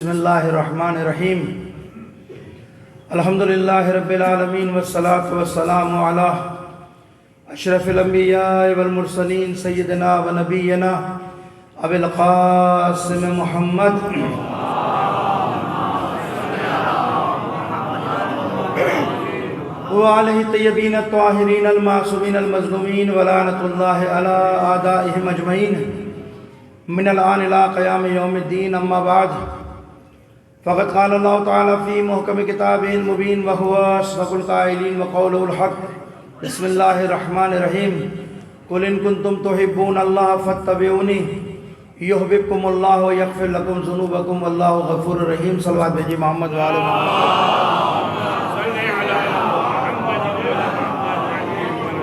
بسم اللہ الرحمن الرحیم الحمدللہ رب العالمین والصلاة والسلام علی اشرف الانبیاء والمرسلین سیدنا و نبینا ابی القاسم محمد وآلہ الطیبین الطاہرین المعصومین المظلومین ولعنۃ اللہ علی اعدائہم اجمعین من الآن الى قیام یوم الدین اما بعد فقد قال اللہ تعالی فی محکم کتابہ المبین وہو اصدق القائلین وقولہ الحق بسم اللہ الرحمن الرحیم قل ان کنتم تحبون اللہ فاتبعونی یحببکم اللہ ویغفر لکم ذنوبکم واللہ غفور الرحیم صلوات بھیجی محمد وآل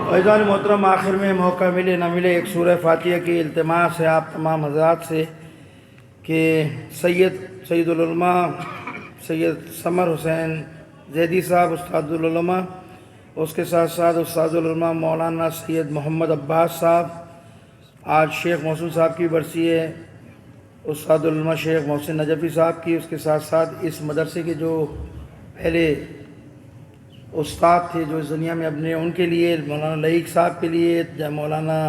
عزیزان محترم، آخر میں موقع ملے نہ ملے ایک سورہ فاتحہ کی التماس ہے آپ تمام حضرات سے کہ سید العلماء سید سمر حسین زیدی صاحب استاد العلماء، اس کے ساتھ ساتھ استاد العلماء مولانا سید محمد عباس صاحب، آج شیخ محسن صاحب کی برسی ہے، استاد العلماء شیخ محسن نجفی صاحب کی، اس کے ساتھ ساتھ اس مدرسے کے جو پہلے استاد تھے جو اس دنیا میں اپنے، ان کے لیے مولانا لعیق صاحب کے لیے، مولانا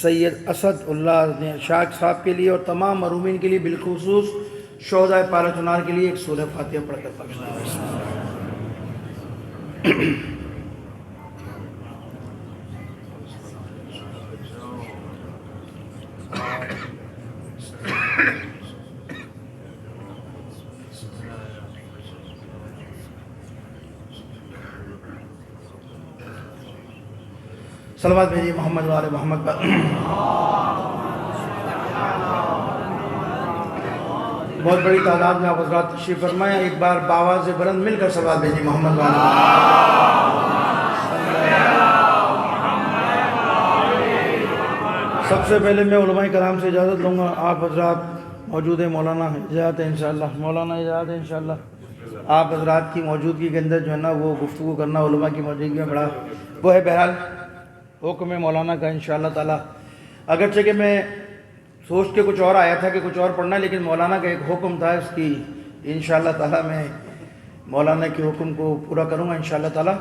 سید اسد اللہ شاک صاحب کے لیے اور تمام مرحومین کے لیے، بالخصوص شہداء پارہ چنار کے لیے ایک سورہ فاتحہ پڑھ کر بخشنا ہے۔ صلوات بھیجیے محمد وآل محمد پر۔ بہت بڑی تعداد میں آپ حضرات تشریف فرمائیں، ایک بار باواز بلند مل کر صلوات بھیجیے محمد وآل محمد۔ سب سے پہلے میں علماء کرام سے اجازت لوں گا، آپ حضرات موجود ہیں، مولانا اجازت ہے انشاءاللہ، مولانا اجازت ہے انشاءاللہ، آپ حضرات کی موجودگی کے اندر جو ہے نا وہ گفتگو کرنا علماء کی موجودگی میں بڑا وہ ہے۔ بہرحال حکم مولانا کا انشاءاللہ تعالی، اگرچہ کہ میں سوچ کے کچھ اور آیا تھا کہ کچھ اور پڑھنا ہے، لیکن مولانا کا ایک حکم تھا، اس کی انشاءاللہ تعالی میں مولانا کے حکم کو پورا کروں گا انشاءاللہ تعالی۔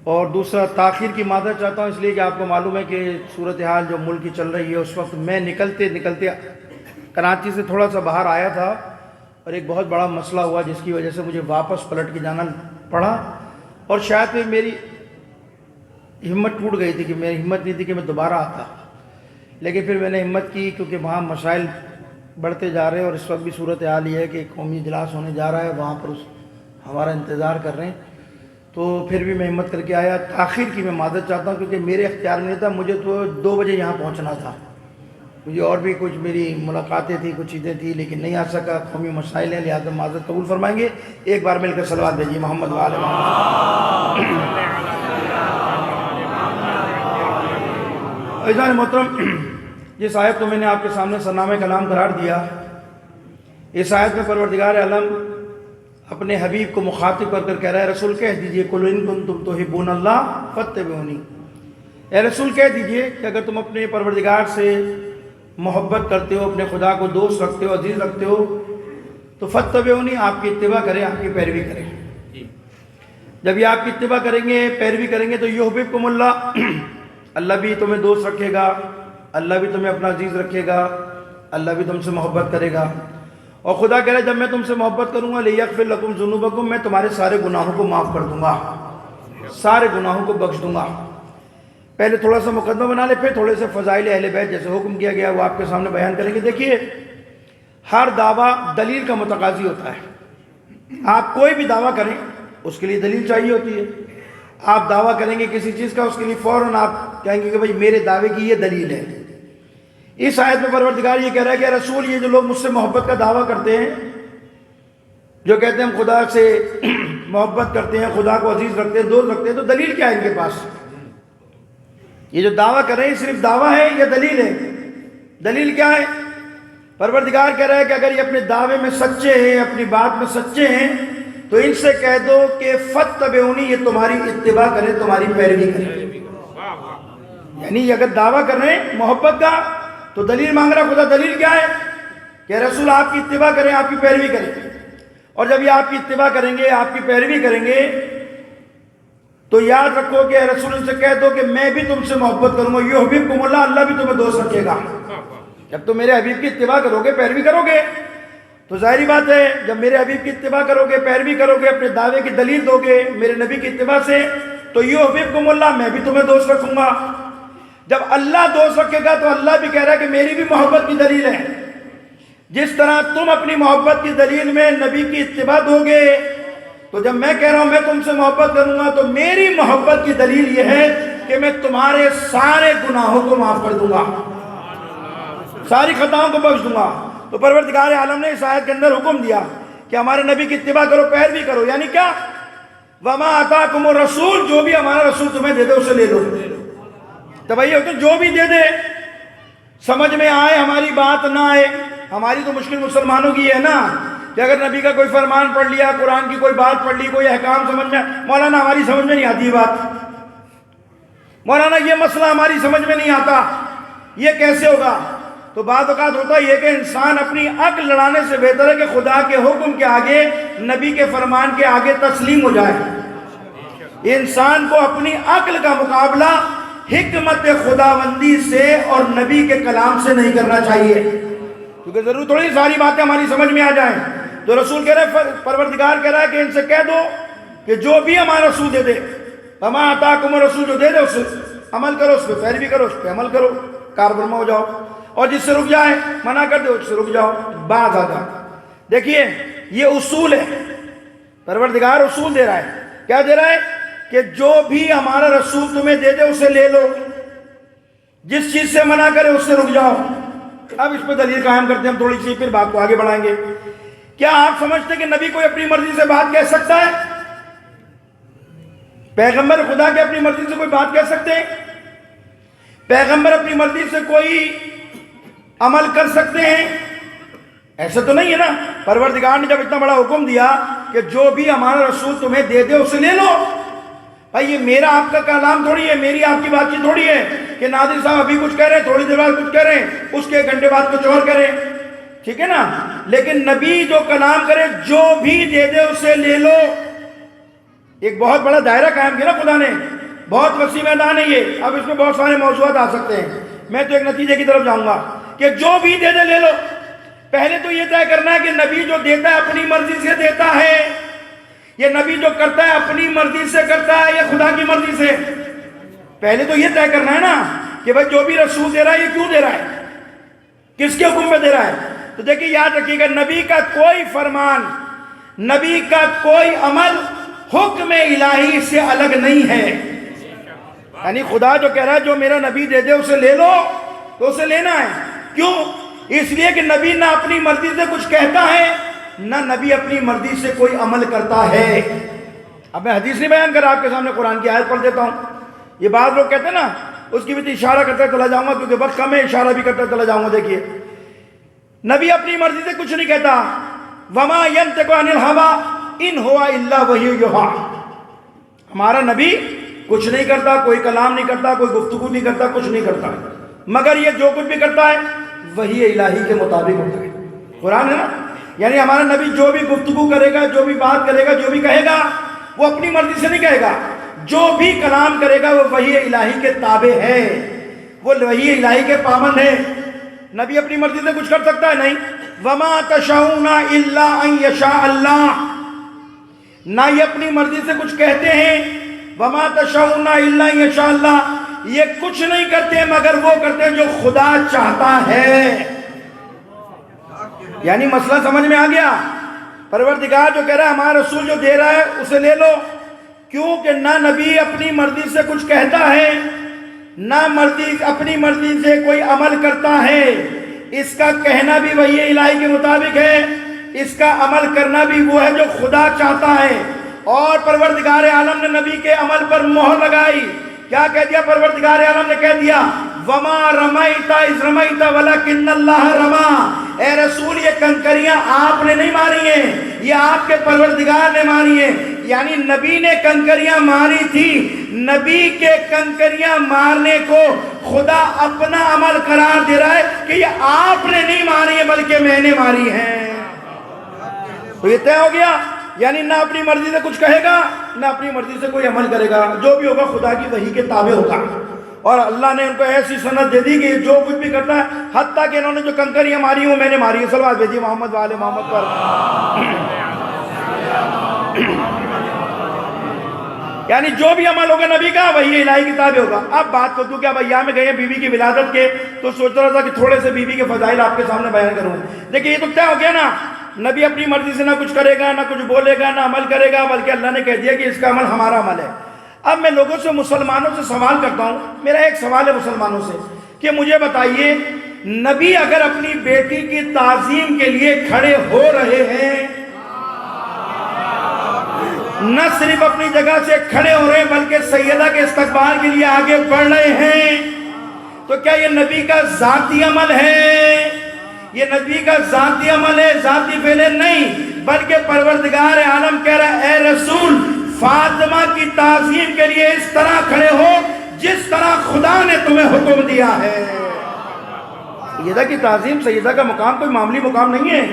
اور دوسرا تاخیر کی معذرت چاہتا ہوں، اس لیے کہ آپ کو معلوم ہے کہ صورتحال جو ملک کی چل رہی ہے، اس وقت میں نکلتے کراچی سے تھوڑا سا باہر آیا تھا اور ایک بہت بڑا مسئلہ ہوا جس کی وجہ سے مجھے واپس پلٹ کے جانا پڑا، اور شاید پھر میری ہمت ٹوٹ گئی تھی کہ میری ہمت نہیں تھی کہ میں دوبارہ آتا، لیکن پھر میں نے ہمت کی کیونکہ وہاں مسائل بڑھتے جا رہے ہیں، اور اس وقت بھی صورتحال یہ ہے کہ قومی اجلاس ہونے جا رہا ہے، وہاں پر ہمارا انتظار کر رہے ہیں، تو پھر بھی میں ہمت کر کے آیا۔ تاخیر کی میں معذرت چاہتا ہوں کیونکہ میرے اختیار میں نہیں تھا، مجھے تو 2 بجے یہاں پہنچنا تھا، مجھے اور بھی کچھ میری ملاقاتیں تھیں، کچھ چیزیں تھیں، لیکن نہیں آ سکا، قومی مسائل ہیں، لہٰذا معذرت قبول فرمائیں گے۔ ایک بار مل کر صلوات بھیجیے محمد وآل محمد۔ عزیزان محترم، جس آیت کو میں نے آپ کے سامنے سرنامہ کلام قرار دیا، اس آیت میں پروردگار عالم اپنے حبیب کو مخاطب کر کر کہہ رہا ہے، رسول کہہ دیجئے قل ان کنتم تحبون اللہ فاتبعونی، اے رسول کہہ دیجئے کہ اگر تم اپنے پروردگار سے محبت کرتے ہو، اپنے خدا کو دوست رکھتے ہو، عزیز رکھتے ہو، تو فاتبعونی، آپ کی اتباع کریں، آپ کی پیروی کریں۔ جب یہ آپ کی اتباع کریں گے، پیروی کریں گے، تو یحببکم اللہ، اللہ بھی تمہیں دوست رکھے گا، اللہ بھی تمہیں اپنا عزیز رکھے گا، اللہ بھی تم سے محبت کرے گا۔ اور خدا کہہ رہا ہے جب میں تم سے محبت کروں گا لیغفر لکم ذنوبکم، میں تمہارے سارے گناہوں کو معاف کر دوں گا، سارے گناہوں کو بخش دوں گا۔ پہلے تھوڑا سا مقدمہ بنا لے، پھر تھوڑے سے فضائل اہل بیت جیسے حکم کیا گیا وہ آپ کے سامنے بیان کریں گے۔ دیکھیے، ہر دعویٰ دلیل کا متقاضی ہوتا ہے، آپ کوئی بھی دعویٰ کریں اس کے لیے دلیل چاہیے ہوتی ہے۔ آپ دعویٰ کریں گے کسی چیز کا، اس کے لیے فوراً آپ کہیں گے کہ بھائی میرے دعوے کی یہ دلیل ہے۔ اس آیت میں پروردگار یہ کہہ رہا ہے کہ رسول، یہ جو لوگ مجھ سے محبت کا دعویٰ کرتے ہیں، جو کہتے ہیں ہم خدا سے محبت کرتے ہیں، خدا کو عزیز رکھتے ہیں، دوست رکھتے ہیں، تو دلیل کیا ہے ان کے پاس؟ یہ جو دعویٰ کر رہے ہیں صرف دعویٰ ہے یا دلیل ہے؟ دلیل کیا ہے؟ پروردگار کہہ رہا ہے کہ اگر یہ اپنے دعوے میں سچے ہیں، اپنی بات میں سچے ہیں، تو ان سے کہہ دو کہ فاتبعونی، یہ تمہاری اتباع کریں، تمہاری پیروی کریں۔ یعنی اگر دعویٰ کر رہے ہیں محبت کا تو دلیل مانگ رہا خدا، دلیل کیا ہے کہ رسول آپ کی اتباع کریں، آپ کی پیروی کریں، اور جب یہ آپ کی اتباع کریں گے، آپ کی پیروی کریں گے، تو یاد رکھو کہ رسول سے کہہ دو کہ میں بھی تم سے محبت کروں گا، یحببکم اللہ، اللہ بھی تمہیں دوست رکھے گا۔ جب تم میرے حبیب کی اتباع کرو گے، پیروی کرو گے، تو ظاہری بات ہے جب میرے حبیب کی اتباع کرو گے، پیروی کرو گے، اپنے دعوے کی دلیل دو گے میرے نبی کی اتباع سے، تو یحببکم اللہ، میں بھی تمہیں دوست رکھوں گا۔ جب اللہ دوست رکھے گا تو اللہ بھی کہہ رہا ہے کہ میری بھی محبت کی دلیل ہے۔ جس طرح تم اپنی محبت کی دلیل میں نبی کی اتباع دو گے، تو جب میں کہہ رہا ہوں میں تم سے محبت کروں گا، تو میری محبت کی دلیل یہ ہے کہ میں تمہارے سارے گناہوں کو معاف کر دوں گا، ساری خطاؤں کو بخش دوں گا۔ تو پروردگار عالم نے اس آیت کے اندر حکم دیا کہ ہمارے نبی کی اتباع کرو، پیروی کرو، یعنی کیا؟ وَمَا آتَاكُمُ الرَّسُولُ، جو بھی ہمارا رسول تمہیں دے دے اسے لے لو۔ تو بھائی ہوتے جو بھی دے دے، سمجھ میں آئے ہماری بات نہ آئے، ہماری تو مشکل مسلمانوں کی ہے نا کہ اگر نبی کا کوئی فرمان پڑھ لیا، قرآن کی کوئی بات پڑھ لی، کوئی احکام سمجھ میں، مولانا ہماری سمجھ میں نہیں آتی یہ بات، مولانا یہ مسئلہ ہماری سمجھ میں نہیں آتا، یہ کیسے ہوگا؟ تو بعض اوقات ہوتا یہ کہ انسان اپنی عقل لڑانے سے بہتر ہے کہ خدا کے حکم کے آگے، نبی کے فرمان کے آگے تسلیم ہو جائے۔ انسان کو اپنی عقل کا مقابلہ حکمت خداوندی سے اور نبی کے کلام سے نہیں کرنا چاہیے، کیونکہ ضرور تھوڑی ساری باتیں ہماری سمجھ میں آ جائیں۔ تو رسول کہہ رہا ہے، پروردگار کہہ رہا ہے کہ ان سے کہہ دو کہ جو بھی ہمارا رسول دے دے، وَمَا آتَاكُمُ الرَّسُولُ، جو دے دے اس سے عمل کرو، اس پہ پیروی کرو، اس پہ عمل کرو، کارفرما ہو جاؤ، اور جس سے رک جائے منع کر دے اس سے رک جاؤ، بعض آ جاؤ۔ دیکھیے یہ اصول ہے، پروردگار اصول دے رہا ہے، کیا دے رہا ہے؟ کہ جو بھی ہمارا رسول تمہیں دے دے اسے لے لو، جس چیز سے منع کرے اس سے رک جاؤ۔ اب اس پہ دلیل قائم کرتے ہیں ہم تھوڑی سی، پھر بات کو آگے بڑھائیں گے۔ کیا آپ سمجھتے کہ نبی کوئی اپنی مرضی سے بات کہہ سکتا ہے؟ پیغمبر خدا کے اپنی مرضی سے کوئی بات کہہ سکتے ہیں؟ پیغمبر اپنی مرضی سے کوئی عمل کر سکتے ہیں؟ ایسا تو نہیں ہے نا۔ پروردگار نے جب اتنا بڑا حکم دیا کہ جو بھی ہمارا رسول تمہیں دے دے اسے لے لو، بھائی یہ میرا آپ کا کلام تھوڑی ہے، میری آپ کی بات چیت تھوڑی ہے کہ ناظر صاحب ابھی کچھ کہہ رہے ہیں، تھوڑی دیر بعد کچھ کہہ رہے ہیں، اس کے ایک گھنٹے بعد کچھ اور کریں، ٹھیک ہے نا۔ لیکن نبی جو کلام کرے، جو بھی دے دے اسے لے لو۔ ایک بہت بڑا دائرہ قائم کیا نا خدا نے، بہت وسیع میدان ہے یہ، اب اس میں بہت سارے موضوعات آ سکتے ہیں، میں تو ایک نتیجے کی طرف جاؤں گا کہ جو بھی دے دے لے لو۔ پہلے تو یہ طے کرنا ہے کہ نبی جو دیتا ہے اپنی مرضی سے دیتا ہے، یہ نبی جو کرتا ہے اپنی مرضی سے کرتا ہے یا خدا کی مرضی سے؟ پہلے تو یہ طے کرنا ہے نا کہ بھائی جو بھی رسول دے رہا ہے یہ کیوں دے رہا ہے، کس کے حکم میں دے رہا ہے۔ تو دیکھیے یاد رکھیے گا، نبی کا کوئی فرمان، نبی کا کوئی عمل حکم الہی سے الگ نہیں ہے۔ یعنی خدا جو کہہ رہا ہے جو میرا نبی دے دے اسے لے لو، تو اسے لینا ہے۔ کیوں؟ اس لیے کہ نبی نہ اپنی مرضی سے کچھ کہتا ہے، نہ نبی اپنی مرضی سے کوئی عمل کرتا ہے۔ اب میں حدیث نہیں بیان کر رہا، آپ کے سامنے قرآن کی آیت پڑھ دیتا ہوں۔ یہ بعض لوگ کہتے ہیں نا، اس کی بھی تو اشارہ کرتا چلا جاؤں گا کیونکہ وقت کم ہے، اشارہ بھی کرتا چلا جاؤں گا۔ دیکھیے نبی اپنی مرضی سے کچھ نہیں کہتا، وَمَا يَنْطِقُ عَنِ الْهَوَىٰ إِنْ هُوَ إِلَّا وَحْيٌ يُوحَىٰ، ہمارا نبی کچھ نہیں کرتا، کوئی کلام نہیں کرتا، کوئی گفتگو نہیں کرتا، کچھ نہیں کرتا، مگر یہ جو کچھ بھی کرتا ہے وحی الہی کے مطابق ہوتا ہے۔ قرآن ہے نا، یعنی ہمارا نبی جو بھی گفتگو کرے گا، جو بھی بات کرے گا، جو بھی کہے گا، وہ اپنی مرضی سے نہیں کہے گا، جو بھی کلام کرے گا وہ وحی الہی کے تابع ہے، وہ وحی الہی کے پابند ہے۔ نبی اپنی مرضی سے کچھ کر سکتا ہے؟ نہیں۔ وَمَا تَشَاءُونَ إِلَّا أَن يَشَاءَ اللَّهُ، نہ یہ اپنی مرضی سے کچھ کہتے ہیں، وَمَا تَشَاءُونَ إِلَّا أَن يَشَاءَ اللَّهُ، یہ کچھ نہیں کرتے مگر وہ کرتے ہیں جو خدا چاہتا ہے۔ یعنی مسئلہ سمجھ میں آ گیا۔ پروردگار جو کہہ رہا ہے ہمارا رسول جو دے رہا ہے اسے لے لو، کیونکہ نہ نبی اپنی مرضی سے کچھ کہتا ہے، نہ اپنی مرضی سے کوئی عمل کرتا ہے، اس کا کہنا بھی وحی الہی کے مطابق ہے، اس کا عمل کرنا بھی وہ ہے جو خدا چاہتا ہے۔ اور پروردگار عالم نے نبی کے عمل پر مہر لگائی، کیا کہہ دیا پروردگار عالم نے؟ کہہ دیا وَمَا رَمَيْتَ إِذْ رَمَيْتَ وَلَكِنَّ اللَّهَ رَمَىٰ، اے رسول یہ کنکریاں آپ نے نہیں ماری ہیں، یہ آپ کے پروردگار نے ماری ہیں۔ یعنی نبی نے کنکریاں ماری تھی، نبی کے کنکریاں مارنے کو خدا اپنا عمل قرار دے رہا ہے کہ یہ آپ نے نہیں ماری ہے بلکہ میں نے ماری ہیں۔ تو یہ طے ہو گیا، یعنی نہ اپنی مرضی سے کچھ کہے گا نہ اپنی مرضی سے کوئی عمل کرے گا، جو بھی ہوگا خدا کی وحی کے تابع ہوگا۔ اور اللہ نے ان کو ایسی سند دے دی کہ جو کچھ بھی کرتا ہے، حتیٰ کہ انہوں نے جو کنکریاں ماری ہوں میں نے ماری ہے۔ صلوات بھیجیے محمد وآل محمد پر۔ یعنی جو بھی عمل ہوگا نبی کا وہی الہی کی تابع ہوگا۔ اب بات کو کیونکہ اب ایام میں گئے ہیں بیوی کی ولادت کے، تو سوچ رہا تھا کہ تھوڑے سے بیوی کے فضائل آپ کے سامنے بیان کروں۔ دیکھیں یہ تو طے ہو گیا نا، نبی اپنی مرضی سے نہ کچھ کرے گا نہ کچھ بولے گا نہ عمل کرے گا، بلکہ اللہ نے کہہ دیا کہ اس کا عمل ہمارا عمل ہے۔ اب میں لوگوں سے، مسلمانوں سے سوال کرتا ہوں، میرا ایک سوال ہے مسلمانوں سے کہ مجھے بتائیے، نبی اگر اپنی بیٹی کی تعظیم کے لیے کھڑے ہو رہے ہیں، نہ صرف اپنی جگہ سے کھڑے ہو رہے ہیں بلکہ سیدہ کے استقبال کے لیے آگے بڑھ رہے ہیں، تو کیا یہ نبی کا ذاتی عمل ہے؟ یہ نبی کا ذاتی عمل ہے، ذاتی فعل نہیں، بلکہ پروردگار عالم کہہ رہا ہے اے رسول فاطمہ کی تعظیم کے لیے اس طرح کھڑے ہو جس طرح خدا نے تمہیں حکم دیا ہے۔ سیدہ کی تعظیم، سیدہ کا مقام کوئی معمولی مقام نہیں ہے،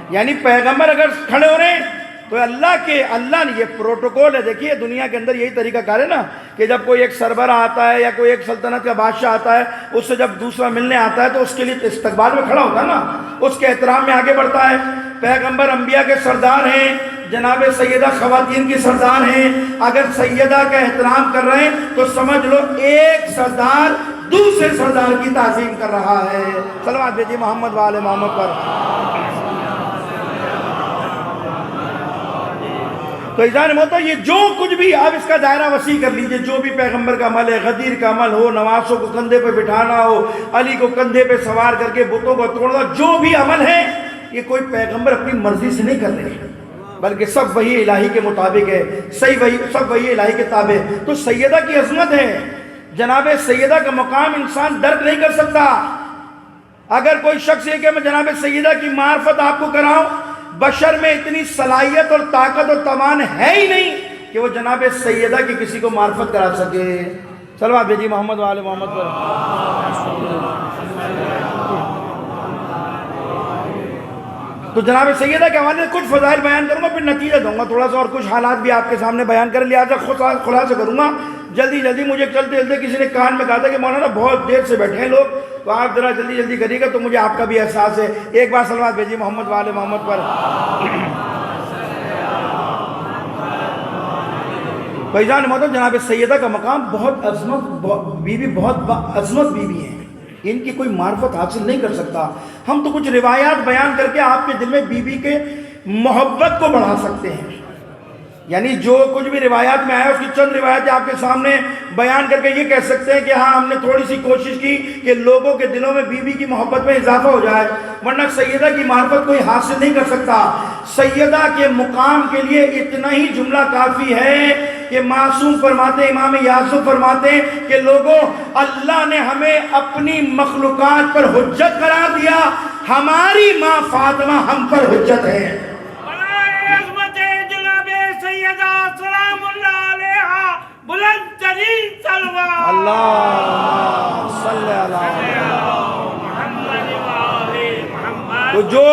یعنی پیغمبر اگر کھڑے ہو رہے ہیں تو اللہ نے یہ پروٹوکول ہے۔ دیکھیے دنیا کے اندر یہی طریقہ کار ہے نا کہ جب کوئی ایک سربراہ آتا ہے یا کوئی ایک سلطنت کا بادشاہ آتا ہے، اس سے جب دوسرا ملنے آتا ہے تو اس کے لیے استقبال میں کھڑا ہوتا ہے نا، اس کے احترام میں آگے بڑھتا ہے۔ پیغمبر انبیاء کے سردار ہیں، جناب سیدہ خواتین کی سردار ہیں، اگر سیدہ کا احترام کر رہے ہیں تو سمجھ لو ایک سردار دوسرے سردار کی تعظیم کر رہا ہے۔ صلوات بھیجیے محمد وآل محمد پر۔ تو اذان موتا یہ جو کچھ بھی، اب اس کا دائرہ وسیع کر لیجئے، جو بھی پیغمبر کا عمل ہے، غدیر کا عمل ہو، نواسوں کو کندھے پہ بٹھانا ہو، علی کو کندھے پہ سوار کر کے بتوں کو توڑنا، جو بھی عمل ہے یہ کوئی پیغمبر اپنی مرضی سے نہیں کر رہے بلکہ سب وہی الہی کے مطابق ہے، سب وہی الہی کے تابع۔ تو سیدہ کی عظمت ہے، جناب سیدہ کا مقام انسان درک نہیں کر سکتا۔ اگر کوئی شخص یہ کہ میں جناب سیدہ کی معرفت آپ کو کراؤں، بشر میں اتنی صلاحیت اور طاقت اور توان ہے ہی نہیں کہ وہ جناب سیدہ کی کسی کو معرفت کرا سکے۔ صلوات بھیجیے محمد وآل محمد پر۔ تو جناب سیدہ کے حوالے سے کچھ فضائل بیان کروں گا، پھر نتیجہ دوں گا تھوڑا سا، اور کچھ حالات بھی آپ کے سامنے بیان کر لہٰذا خلاصہ کروں گا جلدی۔ مجھے چلتے کسی نے کان میں کہا تھا کہ مولانا بہت دیر سے بیٹھے ہیں لوگ، تو آپ ذرا جلدی کریے گا تو مجھے آپ کا بھی احساس ہے۔ ایک بار صلوات بھیجیے محمد وآل محمد پر۔ بھائیجان محترم، جناب سیدہ کا مقام بہت عظمت، بیوی بہت عظمت بیوی ہیں، ان کی کوئی معرفت حاصل نہیں کر سکتا۔ ہم تو کچھ روایات بیان کر کے آپ کے دل میں بیوی کے محبت کو بڑھا سکتے ہیں، یعنی جو کچھ بھی روایات میں آیا اس کی چند روایتیں آپ کے سامنے بیان کر کے یہ کہہ سکتے ہیں کہ ہاں ہم نے تھوڑی سی کوشش کی کہ لوگوں کے دلوں میں بیوی کی محبت میں اضافہ ہو جائے، ورنہ سیدہ کی معرفت کوئی حاصل نہیں کر سکتا۔ سیدہ کے مقام کے لیے اتنا ہی جملہ کافی ہے کہ معصوم فرماتے، امام یاسوف فرماتے کہ لوگوں، اللہ نے ہمیں اپنی مخلوقات پر حجت قرار دیا، ہماری ماں فاطمہ ہم پر حجت ہے۔ سلام اللہ علیہا، بلند ترین صلوات اللہ صلی محمد وآلِ محمد۔ تو جو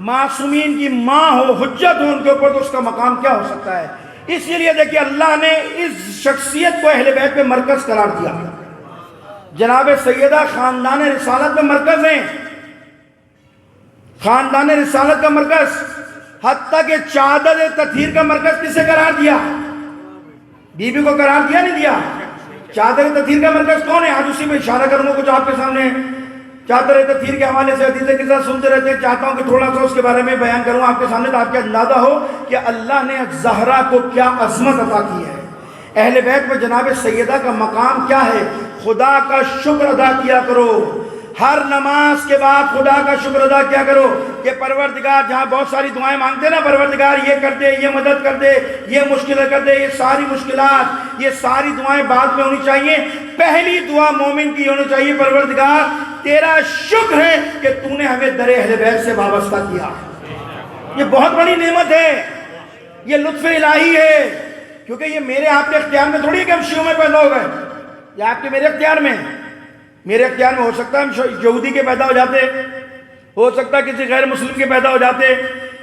معصومین کی ماں ہو، حجت ہو ان کے اوپر، تو اس کا مقام کیا ہو سکتا ہے؟ اسی لیے دیکھیے اللہ نے اس شخصیت کو اہل بیت میں مرکز قرار دیا۔ جناب سیدہ خاندان رسالت میں مرکز ہیں، خاندان رسالت کا مرکز، حتیٰ کہ چادر تطہیر کا مرکز کسے قرار دیا؟ بی بی کو قرار دیا نہیں دیا؟ چادر تطہیر کا مرکز کون ہے؟ آج اسی میں اشارہ کروں گا کچھ آپ کے سامنے۔ چادر تطہیر کے حوالے سے حدیث کے ساتھ سنتے رہتے ہیں، چاہتا ہوں کہ تھوڑا سا اس کے بارے میں بیان کروں آپ کے سامنے تو آپ کے اندازہ ہو کہ اللہ نے زہرا کو کیا عظمت عطا کی ہے۔ اہل بیت میں جناب سیدہ کا مقام کیا ہے؟ خدا کا شکر ادا کیا کرو، ہر نماز کے بعد خدا کا شکر ادا کیا کرو کہ پروردگار، جہاں بہت ساری دعائیں مانگتے ہیں نا، پروردگار یہ کر دے، یہ مدد کر دے، یہ مشکل کر دے، یہ ساری مشکلات، یہ ساری دعائیں بعد میں ہونی چاہیے۔ پہلی دعا مومن کی ہونی چاہیے، پروردگار تیرا شکر ہے کہ تو نے ہمیں در اہل بیت سے وابستہ کیا۔ یہ بہت بڑی نعمت ہے، یہ لطف الہی ہے، کیونکہ یہ میرے آپ کے اختیار میں تھوڑی ہے کہ ہم شیعوں میں پیدا ہو گئے، یہ آپ کے میرے اختیار میں، میرے اختیار میں ہو سکتا ہے ہم یہودی کے پیدا ہو جاتے، ہو سکتا ہے کسی غیر مسلم کے پیدا ہو جاتے،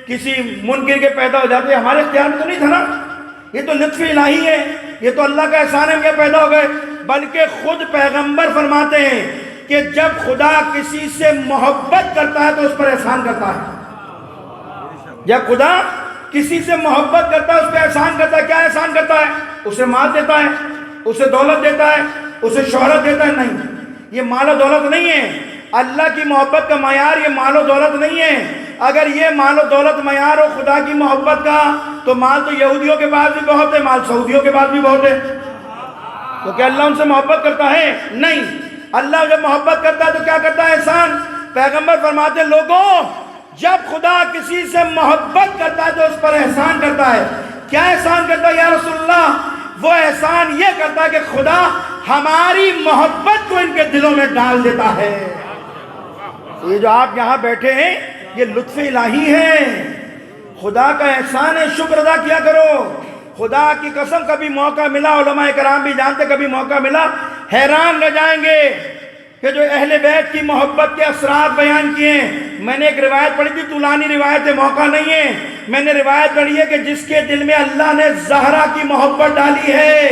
کسی منکر کے پیدا ہو جاتے، ہمارے اختیار میں تو نہیں تھا نا، یہ تو لطف الہی ہے، یہ تو اللہ کا احسان ہے ہم یہ پیدا ہو گئے۔ بلکہ خود پیغمبر فرماتے ہیں کہ جب خدا کسی سے محبت کرتا ہے تو اس پر احسان کرتا ہے، جب خدا کسی سے محبت کرتا ہے اس پہ احسان کرتا ہے۔ کیا احسان کرتا ہے؟ اسے مال دیتا ہے، اسے دولت دیتا ہے، اسے شہرت دیتا ہے؟ نہیں، یہ مال و دولت نہیں ہے۔ اللہ کی محبت کا معیار یہ مال و دولت نہیں ہے۔ اگر یہ مال و دولت معیار ہو خدا کی محبت کا تو مال تو یہودیوں کے پاس بھی بہت ہے، مال سعودیوں کے پاس بھی بہت ہے، تو کیا اللہ ان سے محبت کرتا ہے؟ نہیں۔ اللہ جب محبت کرتا ہے تو کیا کرتا ہے؟ احسان۔ پیغمبر فرماتے ہیں لوگوں جب خدا کسی سے محبت کرتا ہے تو اس پر احسان کرتا ہے۔ کیا احسان کرتا ہے یا رسول اللہ؟ وہ احسان یہ کرتا ہے کہ خدا ہماری محبت کو ان کے دلوں میں ڈال دیتا ہے۔ یہ جو آپ یہاں بیٹھے ہیں یہ لطف الہی ہے، خدا کا احسان ہے، شکر ادا کیا کرو۔ خدا کی قسم کبھی موقع ملا، علماء کرام بھی جانتے، کبھی موقع ملا حیران رہ جائیں گے کہ جو اہل بیت کی محبت کے اثرات بیان کیے ہیں۔ میں نے ایک روایت پڑھی تھی، طولانی روایت ہے، موقع نہیں ہے، میں نے روایت پڑھی ہے کہ جس کے دل میں اللہ نے زہرا کی محبت ڈالی ہے،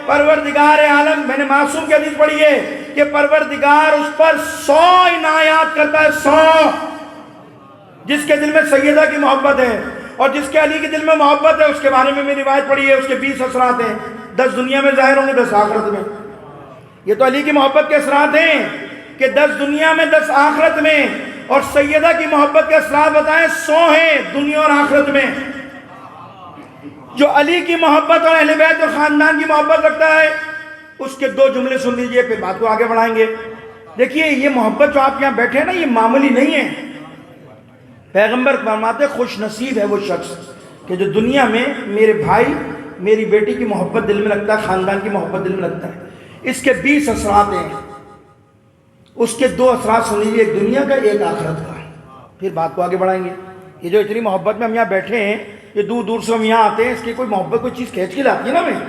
پروردگار عالم، میں نے معصوم کی حدیث پڑھی ہے کہ پروردگار اس پر 100 عنایات کرتا ہے، 100۔ جس کے دل میں سیدہ کی محبت ہے اور جس کے علی کے دل میں محبت ہے، اس کے بارے میں میں روایت پڑھی ہے، اس کے 20 اثرات ہیں، 10 دنیا میں ظاہر ہوں گے، 10 آخرت میں۔ یہ تو علی کی محبت کے اثرات ہیں کہ 10 دنیا میں 10 آخرت میں، اور سیدہ کی محبت کے اثرات بتائیں 100 ہیں دنیا اور آخرت میں۔ جو علی کی محبت اور اہل بیت اور خاندان کی محبت رکھتا ہے اس کے 2 جملے سن لیجئے، پھر بات کو آگے بڑھائیں گے۔ دیکھیے یہ محبت جو آپ یہاں بیٹھے ہیں نا یہ معمولی نہیں ہے۔ پیغمبر فرماتے خوش نصیب ہے وہ شخص کہ جو دنیا میں میرے بھائی میری بیٹی کی محبت دل میں رکھتا ہے، خاندان کی محبت دل میں رکھتا ہے۔ اس کے 20 اثرات ہیں، اس کے 2 اثرات سن لیجیے، ایک دنیا کا ایک آخرت کا، پھر بات کو آگے بڑھائیں گے۔ یہ جو اتنی محبت میں ہم یہاں بیٹھے ہیں، یہ دور دور سے ہم یہاں آتے ہیں، اس کی کوئی محبت کوئی چیز کھینچ کے لاتی ہے نا ہمیں۔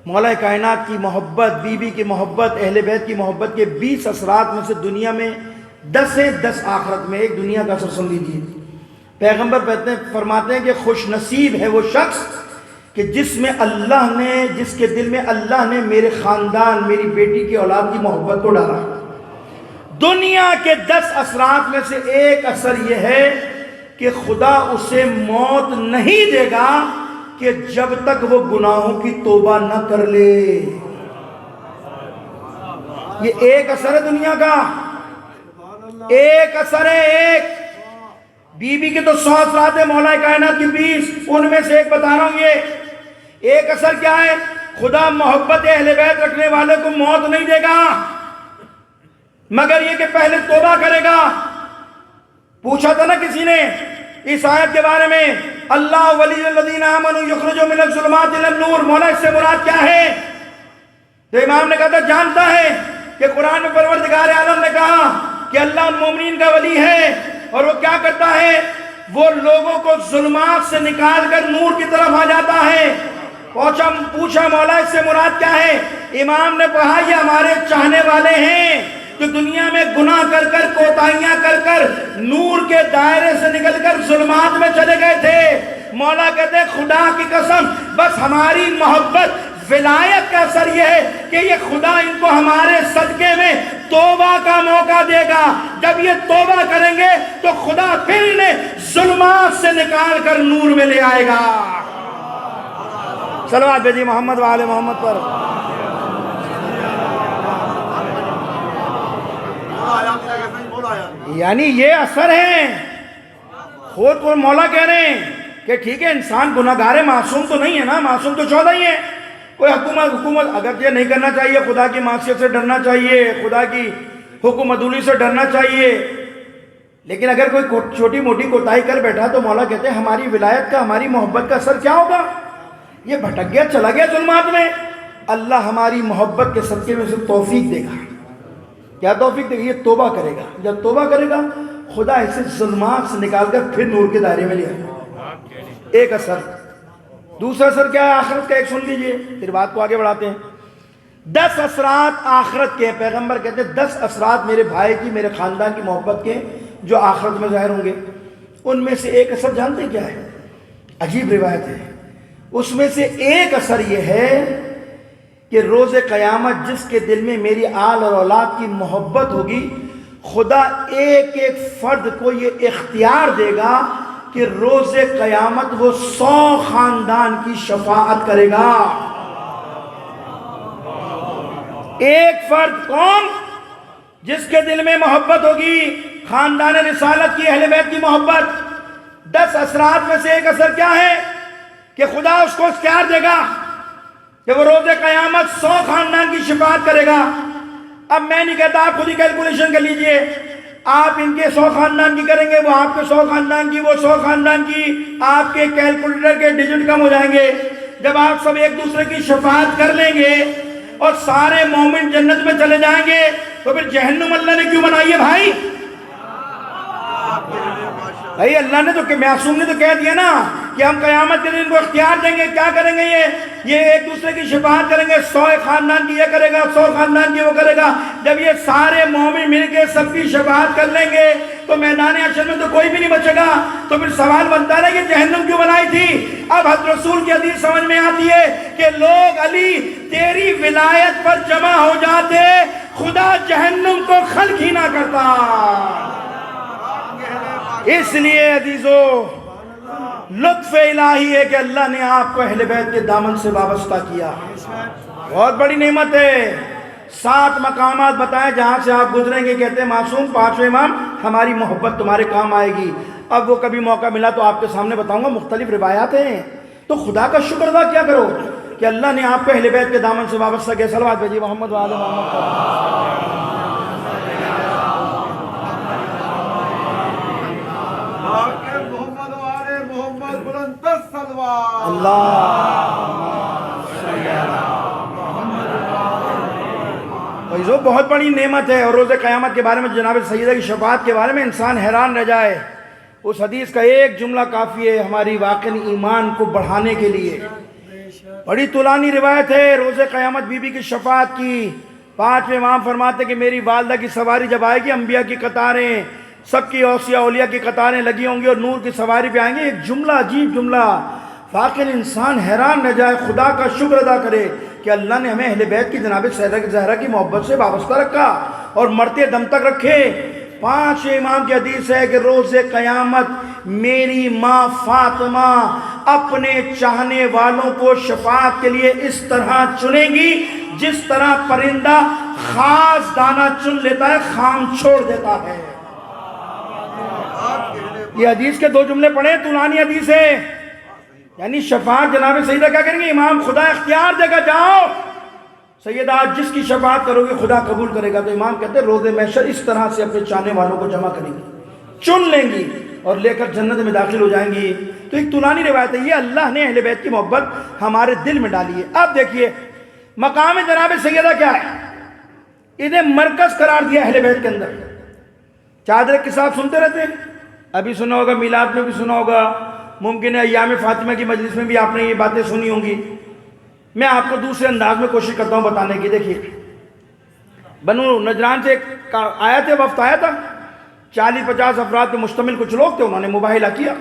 مولا کائنات کی محبت، بی بی کی محبت، اہل بیت کی محبت کے 20 اثرات میں سے دنیا میں 10 ہیں، 10 آخرت میں، ایک دنیا کا اثر سن لیجیے۔ پیغمبر فرماتے ہیں کہ خوش نصیب ہے وہ شخص کہ جس کے دل میں اللہ نے میرے خاندان میری بیٹی کی اولاد کی محبت کو ڈالا۔ دنیا کے 10 اثرات میں سے ایک اثر یہ ہے کہ خدا اسے موت نہیں دے گا کہ جب تک وہ گناہوں کی توبہ نہ کر لے۔ یہ ایک اثر ہے دنیا کا، ایک اثر ہے، ایک۔ بی بی کے تو 100 اثرات ہیں، مولا کائنات کی 20، ان میں سے ایک بتا رہا ہوں۔ یہ ایک اثر کیا ہے؟ خدا محبت اہل بیت رکھنے والے کو موت نہیں دے گا مگر یہ کہ پہلے توبہ کرے گا۔ پوچھا تھا نا کسی نے اس آیت کے بارے میں، اللہ ولی الذین آمنوا یخرجوا من الظلمات الی النور، مولا اس سے مراد کیا ہے؟ تو امام نے کہا تھا جانتا ہے کہ قرآن میں پروردگار عالم نے کہا کہ اللہ ان مومنین کا ولی ہے، اور وہ کیا کرتا ہے؟ وہ لوگوں کو ظلمات سے نکال کر نور کی طرف آ جاتا ہے۔ پوچھا مولا اس سے مراد کیا ہے؟ امام نے کہا یہ ہمارے چاہنے والے ہیں جو دنیا میں گناہ کر کر کوتاہیاں کر کر نور کے دائرے سے نکل کر ظلمات میں چلے گئے تھے۔ مولا کہتے ہیں خدا کی قسم بس ہماری محبت ولایت کا اثر یہ ہے کہ یہ خدا ان کو ہمارے صدقے میں توبہ کا موقع دے گا۔ جب یہ توبہ کریں گے تو خدا پھر انہیں ظلمات سے نکال کر نور میں لے آئے گا۔ صلوات بھیجیے محمد و آل محمد پر۔ یعنی یہ اثر ہے، خود کو مولا کہہ رہے ہیں کہ ٹھیک ہے انسان گناہگار ہے، معصوم تو نہیں ہے نا، معصوم تو 14 ہی ہے۔ کوئی حکومت اگر یہ نہیں کرنا چاہیے، خدا کی معصیت سے ڈرنا چاہیے، خدا کی حکم عدولی سے ڈرنا چاہیے، لیکن اگر کوئی چھوٹی موٹی کوتاہی کر بیٹھا تو مولا کہتے ہیں ہماری ولایت کا ہماری محبت کا اثر کیا ہوگا؟ یہ بھٹک گیا، چلا گیا ظلمات میں۔ اللہ ہماری محبت کے صدقے میں سے توفیق دے گا۔ کیا توفیق دے گا؟ یہ توبہ کرے گا۔ جب توبہ کرے گا خدا اسے ظلمات سے نکال کر پھر نور کے دائرے میں لے آئے گا۔ ایک اثر۔ دوسرا اثر کیا ہے آخرت کا؟ ایک سن لیجئے، پھر بات کو آگے بڑھاتے ہیں۔ 10 اثرات آخرت کے، پیغمبر کہتے ہیں 10 اثرات میرے بھائی کی، میرے خاندان کی محبت کے جو آخرت میں ظاہر ہوں گے۔ ان میں سے ایک اثر جانتے ہیں کیا ہے؟ عجیب روایت ہے، اس میں سے ایک اثر یہ ہے کہ روز قیامت جس کے دل میں میری آل اور اولاد کی محبت ہوگی، خدا ایک ایک فرد کو یہ اختیار دے گا کہ روز قیامت وہ 100 خاندان کی شفاعت کرے گا۔ ایک فرد کون؟ جس کے دل میں محبت ہوگی خاندان رسالت کی، اہل بیت کی محبت۔ 10 اثرات میں سے ایک اثر کیا ہے کہ خدا اس کو اختیار دے گا کہ وہ روز قیامت 100 خاندان کی شفاعت کرے گا۔ اب میں نہیں کہتا، آپ خود ہی کیلکولیشن کر لیجئے، آپ ان کے 100 خاندان کی کریں گے، وہ آپ کے 100 خاندان کی، وہ 100 خاندان کی، آپ کے کیلکولیٹر کے ڈیجٹ کم ہو جائیں گے۔ جب آپ سب ایک دوسرے کی شفاعت کر لیں گے اور سارے مومن جنت میں چلے جائیں گے، تو پھر جہنم اللہ نے کیوں بنائی ہے بھائی؟ بھائی اللہ نے تو، معصوم نے تو کہہ دیا نا کہ ہم قیامت کے دن کو اختیار دیں گے۔ کیا کریں گے؟ یہ ایک دوسرے کی شفاعت کریں گے، 100 خاندان کی یہ کرے گا، 100 خاندان کی وہ کرے گا۔ جب یہ سارے مومن مل کے سب کی شفاعت کر لیں گے تو میدان حشر میں تو کوئی بھی نہیں بچے گا۔ تو پھر سوال بنتا ہے کہ جہنم کیوں بنائی تھی؟ اب حضرت رسول کی حدیث سمجھ میں آتی ہے کہ لوگ علی تیری ولایت پر جمع ہو جاتے، خدا جہنم کو خلق ہی نہ کرتا۔ اس لیے عزیزو لطف الہی ہے کہ اللہ نے آپ کو اہل بیت کے دامن سے وابستہ کیا، بہت بڑی نعمت ہے۔ 7 مقامات بتائے جہاں سے آپ گزریں گے، کہتے ہیں معصوم 5ویں امام ہماری محبت تمہارے کام آئے گی۔ اب وہ کبھی موقع ملا تو آپ کے سامنے بتاؤں گا، مختلف روایات ہیں، تو خدا کا شکر ادا کیا کرو کہ اللہ نے آپ کو اہل بیت کے دامن سے وابستہ کیا۔ صلوات بھیجیے محمد و آل محمد۔ اللہ بہت بڑی نعمت ہے۔ اور روز قیامت کے بارے میں، جناب سیدہ کی شفاعت کے بارے میں انسان حیران رہ جائے۔ اس حدیث کا ایک جملہ کافی ہے ہماری واقعی ایمان کو بڑھانے کے لیے۔ بڑی طولانی روایت ہے روز قیامت بی بی کی شفاعت کی۔ 5ویں امام فرماتے کہ میری والدہ کی سواری جب آئے گی، انبیاء کی قطاریں، سب کی اوصیاء اولیاء کی قطاریں لگی ہوں گی اور نور کی سواری پہ آئیں گے۔ ایک جملہ، عجیب جملہ، واقعی انسان حیران رہ جائے، خدا کا شکر ادا کرے کہ اللہ نے ہمیں اہل بیت کی جناب سیدہ زہرا کی محبت سے وابستہ رکھا اور مرتے دم تک رکھے۔ 5ویں امام کی حدیث ہے کہ روز قیامت میری ماں فاطمہ اپنے چاہنے والوں کو شفاعت کے لیے اس طرح چنیں گی جس طرح پرندہ خاص دانہ چن لیتا ہے، خام چھوڑ دیتا ہے۔ یہ حدیث کے 2 جملے پڑھیں، طولانی حدیث ہے۔ یعنی شفاعت جناب سیدہ کیا کریں گے؟ امام خدا اختیار دے گا، جاؤ سیدہ آج جس کی شفاعت کرو گے خدا قبول کرے گا۔ تو امام کہتے ہیں روز محشر اس طرح سے اپنے چاہنے والوں کو جمع کریں گی، چن لیں گی اور لے کر جنت میں داخل ہو جائیں گی۔ تو ایک طولانی روایت ہے، یہ اللہ نے اہل بیت کی محبت ہمارے دل میں ڈالی ہے۔ اب دیکھیے مقام جناب سیدہ کیا ہے؟ انہیں مرکز قرار دیا اہل بیت کے اندر۔ چادر کے ساتھ سنتے رہتے ہیں، ابھی سنا ہوگا، میلاد میں بھی سنا ہوگا، ممکن ہے ایام فاطمہ کی مجلس میں بھی آپ نے یہ باتیں سنی ہوں گی۔ میں آپ کو دوسرے انداز میں کوشش کرتا ہوں بتانے کی۔ دیکھیے بنو نجران سے ایک آیا تھا، وفد آیا تھا، 40-50 افراد پہ مشتمل کچھ لوگ تھے، انہوں نے مباہلہ کیا۔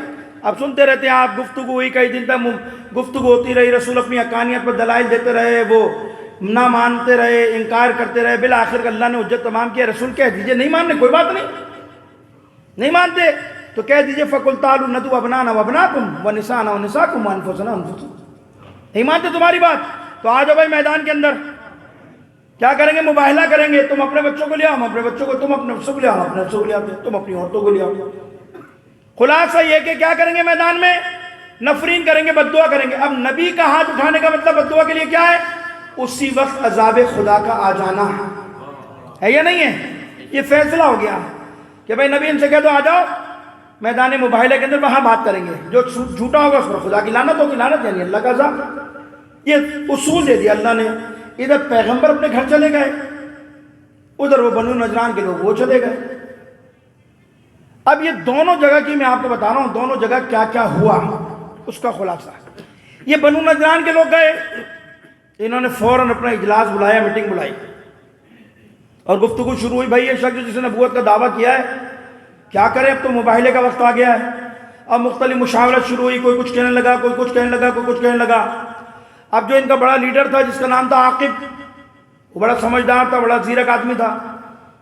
اب سنتے رہتے ہیں آپ، گفتگو ہوئی، کئی دن تک گفتگو ہوتی رہی، رسول اپنی حقانیت پر دلائل دیتے رہے، وہ نہ مانتے رہے، انکار کرتے رہے، بالآخر اللہ نے حجت تمام کیا، رسول کہہ دیجئے نہیں ماننے کوئی بات نہیں مانتے تو کہہ دیجئے فَقُلْ تَعَالُوا نَدْعُوا أَبْنَاءَنَا وَأَبْنَاءَكُمْ وَنِسَاءَنَا وَنِسَاءَكُمْ وَأَنفُسَنَا وَأَنفُسَكُمْ۔ نہیں مانتے تمہاری بات تو آ جاؤ بھائی میدان کے اندر، کیا کریں گے؟ مباہلہ کریں گے، تم اپنے بچوں کو لے آؤ، ہم اپنے بچوں کو، تم اپنے بچوں کو لے آؤ، اپنے بچوں کو لے آتے، تم اپنی عورتوں کو لے آؤ۔ خلاصہ یہ کہ کیا کریں گے میدان میں؟ نفرین کریں گے، بد دعا کریں گے۔ اب نبی کا ہاتھ اٹھانے کا مطلب بد دعا کے لیے کیا ہے؟ اسی وقت عذاب خدا کا آ جانا ہے یا نہیں ہے؟ یہ فیصلہ ہو گیا کہ بھائی نبی ان سے کہہ دو آ جاؤ میدان مباہلہ کے اندر، وہاں بات کریں گے، جو جھوٹا ہوگا اس پر خدا کی لعنت ہوگی، لعنت یعنی اللہ کا عذاب۔ یہ اصول دے دیا اللہ نے۔ ادھر پیغمبر اپنے گھر چلے گئے، ادھر وہ بنو نجران کے لوگ وہ چلے گئے۔ اب یہ دونوں جگہ کی میں آپ کو بتا رہا ہوں، دونوں جگہ کیا کیا ہوا اس کا خلاصہ۔ یہ بنو نجران کے لوگ گئے، انہوں نے فوراً اپنا اجلاس بلایا، میٹنگ بلائی اور گفتگو شروع ہوئی. بھائی یہ شخص جس نے نبوت کا دعویٰ کیا ہے کیا کریں، اب تو مباہلے کا وقت آ گیا ہے. اب مختلف مشاورت شروع ہوئی، کوئی کچھ کہنے لگا، کوئی کچھ کہنے لگا، کوئی کچھ کہنے لگا. اب جو ان کا بڑا لیڈر تھا جس کا نام تھا عاقب، وہ بڑا سمجھدار تھا، بڑا زیرک آدمی تھا.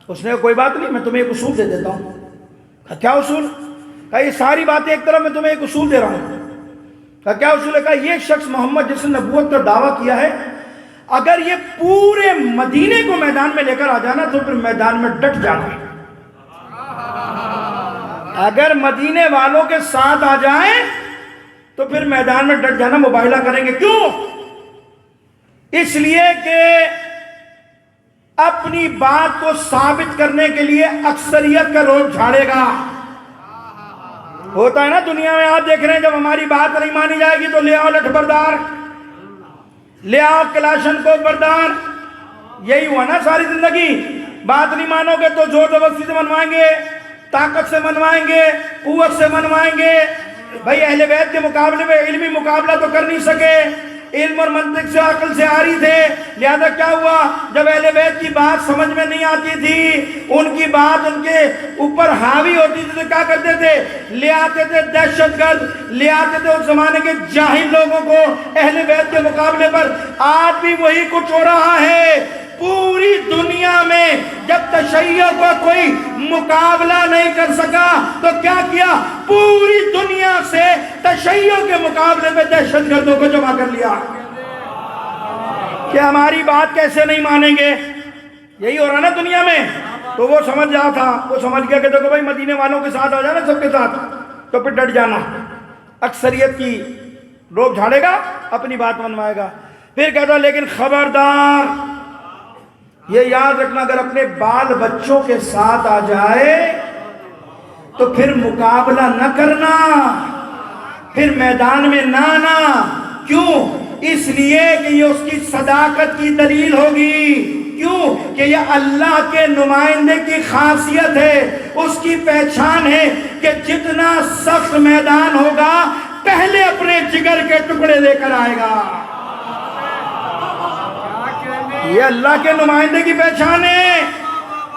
اس نے کہا کوئی بات نہیں، میں تمہیں ایک اصول دے دیتا ہوں. کہا کیا اصول؟ کہا یہ ساری باتیں ایک طرف، میں تمہیں ایک اصول دے رہا ہوں. کہا کیا اصول ہے؟ کہا یہ شخص محمد جس نے نبوت کا دعویٰ کیا ہے، اگر یہ پورے مدینے کو میدان میں لے کر آ جانا تو پھر میدان میں ڈٹ جانا. اگر مدینے والوں کے ساتھ آ جائیں تو پھر میدان میں ڈٹ جانا، مباہلہ کریں گے. کیوں؟ اس لیے کہ اپنی بات کو ثابت کرنے کے لیے اکثریت کا روپ جھاڑے گا. ہوتا ہے نا دنیا میں، آپ دیکھ رہے ہیں جب ہماری بات نہیں مانی جائے گی تو لے آؤ لٹھ بردار، لے آؤ کلاشن کو بردار. یہی ہوا نا ساری زندگی. بات نہیں مانو گے تو زور زبردستی سے منوائیں گے، طاقت سے منوائیں گے، قوت سے منوائیں گے. بھائی اہل بیت کے مقابلے میں علمی مقابلہ تو کر نہیں سکے، علم اور منطق سے عقل سے آری تھے. لہذا کیا ہوا، جب اہل بیت کی بات سمجھ میں نہیں آتی تھی، ان کی بات ان کے اوپر حاوی ہوتی تھی، تو کیا کرتے تھے؟ لے آتے تھے دہشت گرد، لے آتے تھے اس زمانے کے جاہل لوگوں کو اہل بیت کے مقابلے پر. آج بھی وہی کچھ ہو رہا ہے. پوری دنیا میں جب تشیع کا کوئی مقابلہ نہیں کر سکا تو کیا کیا؟ پوری دنیا سے تشیع کے مقابلے میں دہشت گردوں کو جمع کر لیا کہ ہماری بات کیسے نہیں مانیں گے. یہی ہو رہا نا دنیا میں. تو وہ سمجھ جا تھا، وہ سمجھ گیا کہ دیکھو بھائی مدینے والوں کے ساتھ آ جانا، سب کے ساتھ، تو پھر ڈٹ جانا، اکثریت کی روپ جھاڑے گا، اپنی بات منوائے گا. پھر کہتا لیکن خبردار یہ یاد رکھنا، اگر اپنے بال بچوں کے ساتھ آ جائے تو پھر مقابلہ نہ کرنا، پھر میدان میں نہ آنا. کیوں؟ اس لیے کہ یہ اس کی صداقت کی دلیل ہوگی. کیوں؟ کہ یہ اللہ کے نمائندے کی خاصیت ہے، اس کی پہچان ہے کہ جتنا سخت میدان ہوگا پہلے اپنے جگر کے ٹکڑے لے کر آئے گا. یہ اللہ کے نمائندے کی پہچان ہے.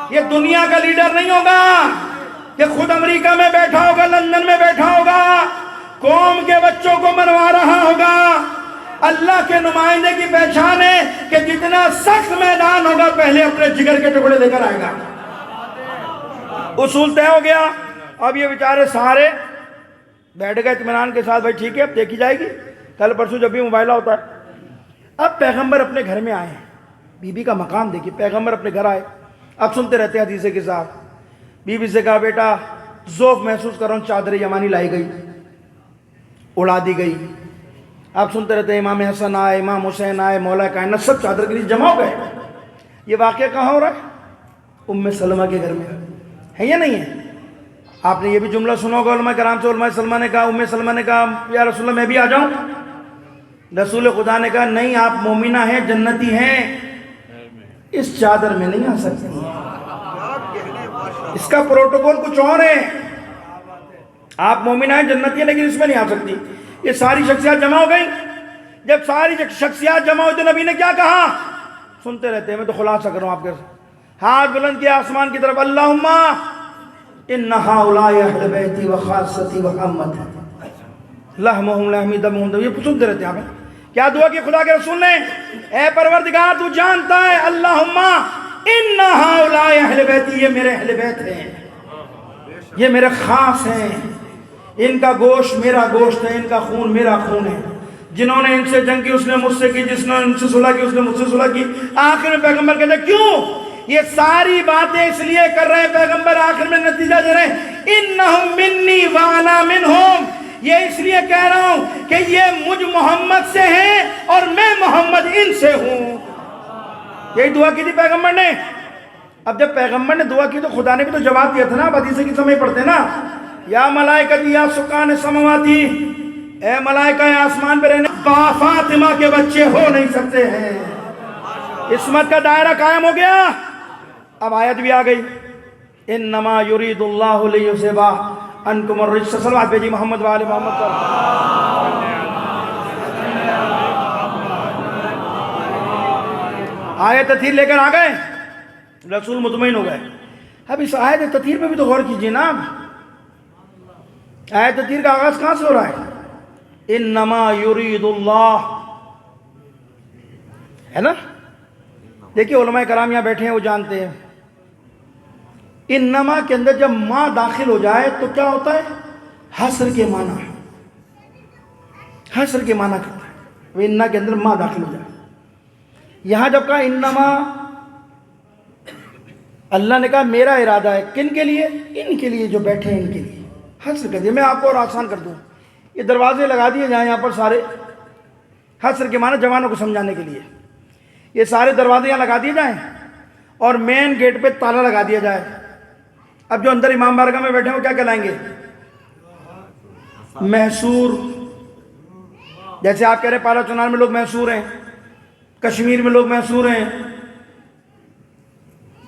یہ دنیا کا لیڈر نہیں ہوگا کہ خود امریکہ میں بیٹھا ہوگا، لندن میں بیٹھا ہوگا، قوم کے بچوں کو منوا رہا ہوگا. اللہ کے نمائندے کی پہچان ہے کہ جتنا سخت میدان ہوگا پہلے اپنے جگر کے ٹکڑے لے کر آئے گا. اصول طے ہو گیا. اب یہ بیچارے سارے بیٹھ گئے اطمینان کے ساتھ، بھائی ٹھیک ہے اب دیکھی جائے گی، کل پرسوں جب بھی مباہلہ ہوتا ہے. اب پیغمبر اپنے گھر میں آئے ہیں، بی بی کا مقام دیکھیے. پیغمبر اپنے گھر آئے، اب سنتے رہتے ہیں حدیث کے ساتھ. بی بی سے کہا بیٹا ذوق محسوس کر رہا ہوں، چادر یمانی لائی گئی، اڑا دی گئی. آپ سنتے رہتے ہیں امام حسن آئے، امام حسین آئے، مولا کائنات سب چادر کے لیے جمع ہو گئے. یہ واقعہ کہاں ہو رہا ہے؟ ام سلمہ کے گھر میں ہے یا نہیں ہے؟ آپ نے یہ بھی جملہ سنا ہوگا علماء کرام سے. علماء سلمہ نے کہا، ام سلمہ نے کہا یا رسول اللہ میں بھی آ جاؤں؟ رسول خدا نے کہا نہیں، آپ مومنہ ہیں، جنتی ہیں، اس چادر میں نہیں آ سکتے. اس کا پروٹوکول کچھ اور ہے. آپ مومنہ ہیں، جنتی ہیں، لیکن اس میں نہیں آ سکتی. یہ ساری شخصیات جمع ہو گئی. جب ساری شخصیات جمع ہوئی تو نبی نے کیا کہا؟ سنتے رہتے ہیں، میں تو خلاصہ کر رہا ہوں آپ کے ساتھ. ہاتھ بلند کیا آسمان کی طرف، اللہم ان ہؤلاء اہل بیتی و خاصتی و امتی لحمہم لحمی دمہم دم. یہ سنتے رہتے ہیں آپ. کیا دعا کی خدا کے رسول نے؟ اے پروردگار تو جانتا ہے، اللہم ان ہؤلاء اہل بیتی، یہ میرے اہل بیت ہیں، یہ میرے خاص ہیں، ان کا گوشت میرا گوشت ہے، ان کا خون میرا خون ہے. جنہوں نے ان سے جنگ کی اس نے مجھ سے کی، جس نے ان سے صلح کی اس نے مجھ سے صلح کی. آخر میں پیغمبر کہتے ہیں کیوں یہ ساری باتیں اس لیے کر رہے ہیں؟ پیغمبر آخر میں نتیجہ دے رہے ہیں، انہم منی وانا منہم. یہ اس لیے کہہ رہا ہوں کہ یہ مجھ محمد سے ہیں اور میں محمد ان سے ہوں. یہی دعا کی تھی پیغمبر نے. اب جب پیغمبر نے دعا کی تو خدا نے بھی تو جواب دیا تھا نا. اب حدیث کی سمجھ پڑھتے نا، یا ملائکتی یا سکان سماواتی، اے ملائکہ آسمان پہ رہنے با فاطمہ کے بچے ہو نہیں سکتے ہیں. عصمت کا دائرہ قائم ہو گیا. اب آیت بھی آ گئی، انما یرید اللہ لیذھب عنکم الرجس. صلوات بھیجی محمد و آل محمد. آیت تطہیر لے کر آ گئے، رسول مطمئن ہو گئے۔ اب اس آیت تطہیر پہ بھی تو غور کیجئے نا۔ آیت تطہیر کا آغاز کہاں سے ہو رہا ہے؟ انما یرید اللہ، ہے نا؟ دیکھیے علماء کرام یہاں بیٹھے ہیں، وہ جانتے ہیں انما کے اندر جب ما داخل ہو جائے تو کیا ہوتا ہے؟ حصر کے معنی، حصر کے معنی کرتا ہے۔ وہ اننا کے اندر ما داخل ہو جائے، یہاں جب کہا انما، اللہ نے کہا میرا ارادہ ہے، کن کے لیے؟ ان کے لیے جو بیٹھے ہیں، ان کے لیے حصر کر دیا۔ میں آپ کو اور آسان کر دوں، یہ دروازے لگا دیے جائیں یہاں پر سارے، حصر کے معنی جوانوں کو سمجھانے کے لیے، یہ سارے دروازے یہاں لگا دیے جائیں اور مین گیٹ پہ تالا لگا دیا جائے۔ اب جو اندر امام بارگاہ میں بیٹھے ہیں وہ کیا کہلائیں گے؟ محصور۔ جیسے آپ کہہ رہے ہیں پالا چنار میں لوگ محصور ہیں، کشمیر میں لوگ محصور ہیں،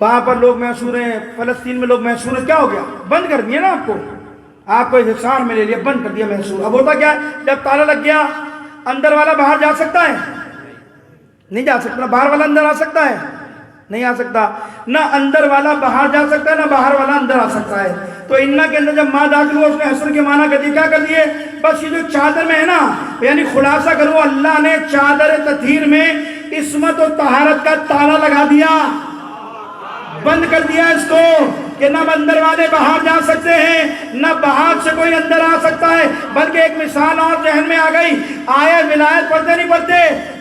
وہاں پر لوگ محصور ہیں، فلسطین میں لوگ محصور ہیں، کیا ہو گیا؟ بند کر دیا نا آپ کو، آپ کو حصار میں لے لیا، بند کر دیا محصور۔ اب ہوتا کیا ہے؟ جب تالا لگ گیا، اندر والا باہر جا سکتا ہے؟ نہیں جا سکتا۔ نہ باہر والا اندر آ سکتا ہے؟ نہیں آ سکتا۔ نہ اندر والا باہر جا سکتا ہے، نہ باہر والا اندر آ سکتا ہے۔ تو اننا کے اندر جب ما داخل ہوا، اس نے حصر کے معنی کر دیے، کیا کر دیے؟ بس یہ جو چادر میں ہے نا، یعنی خلاصہ کرو، اللہ نے چادر تطہیر میں عصمت و طہارت کا تالا لگا دیا، بند کر دیا اس کو، کہ نہ اندر والے باہر جا سکتے ہیں، نہ باہر سے کوئی اندر آ سکتا ہے۔ بلکہ ایک مثال اور ذہن میں آ گئی، آیت ولایت پڑھتے نہیں پڑھتے،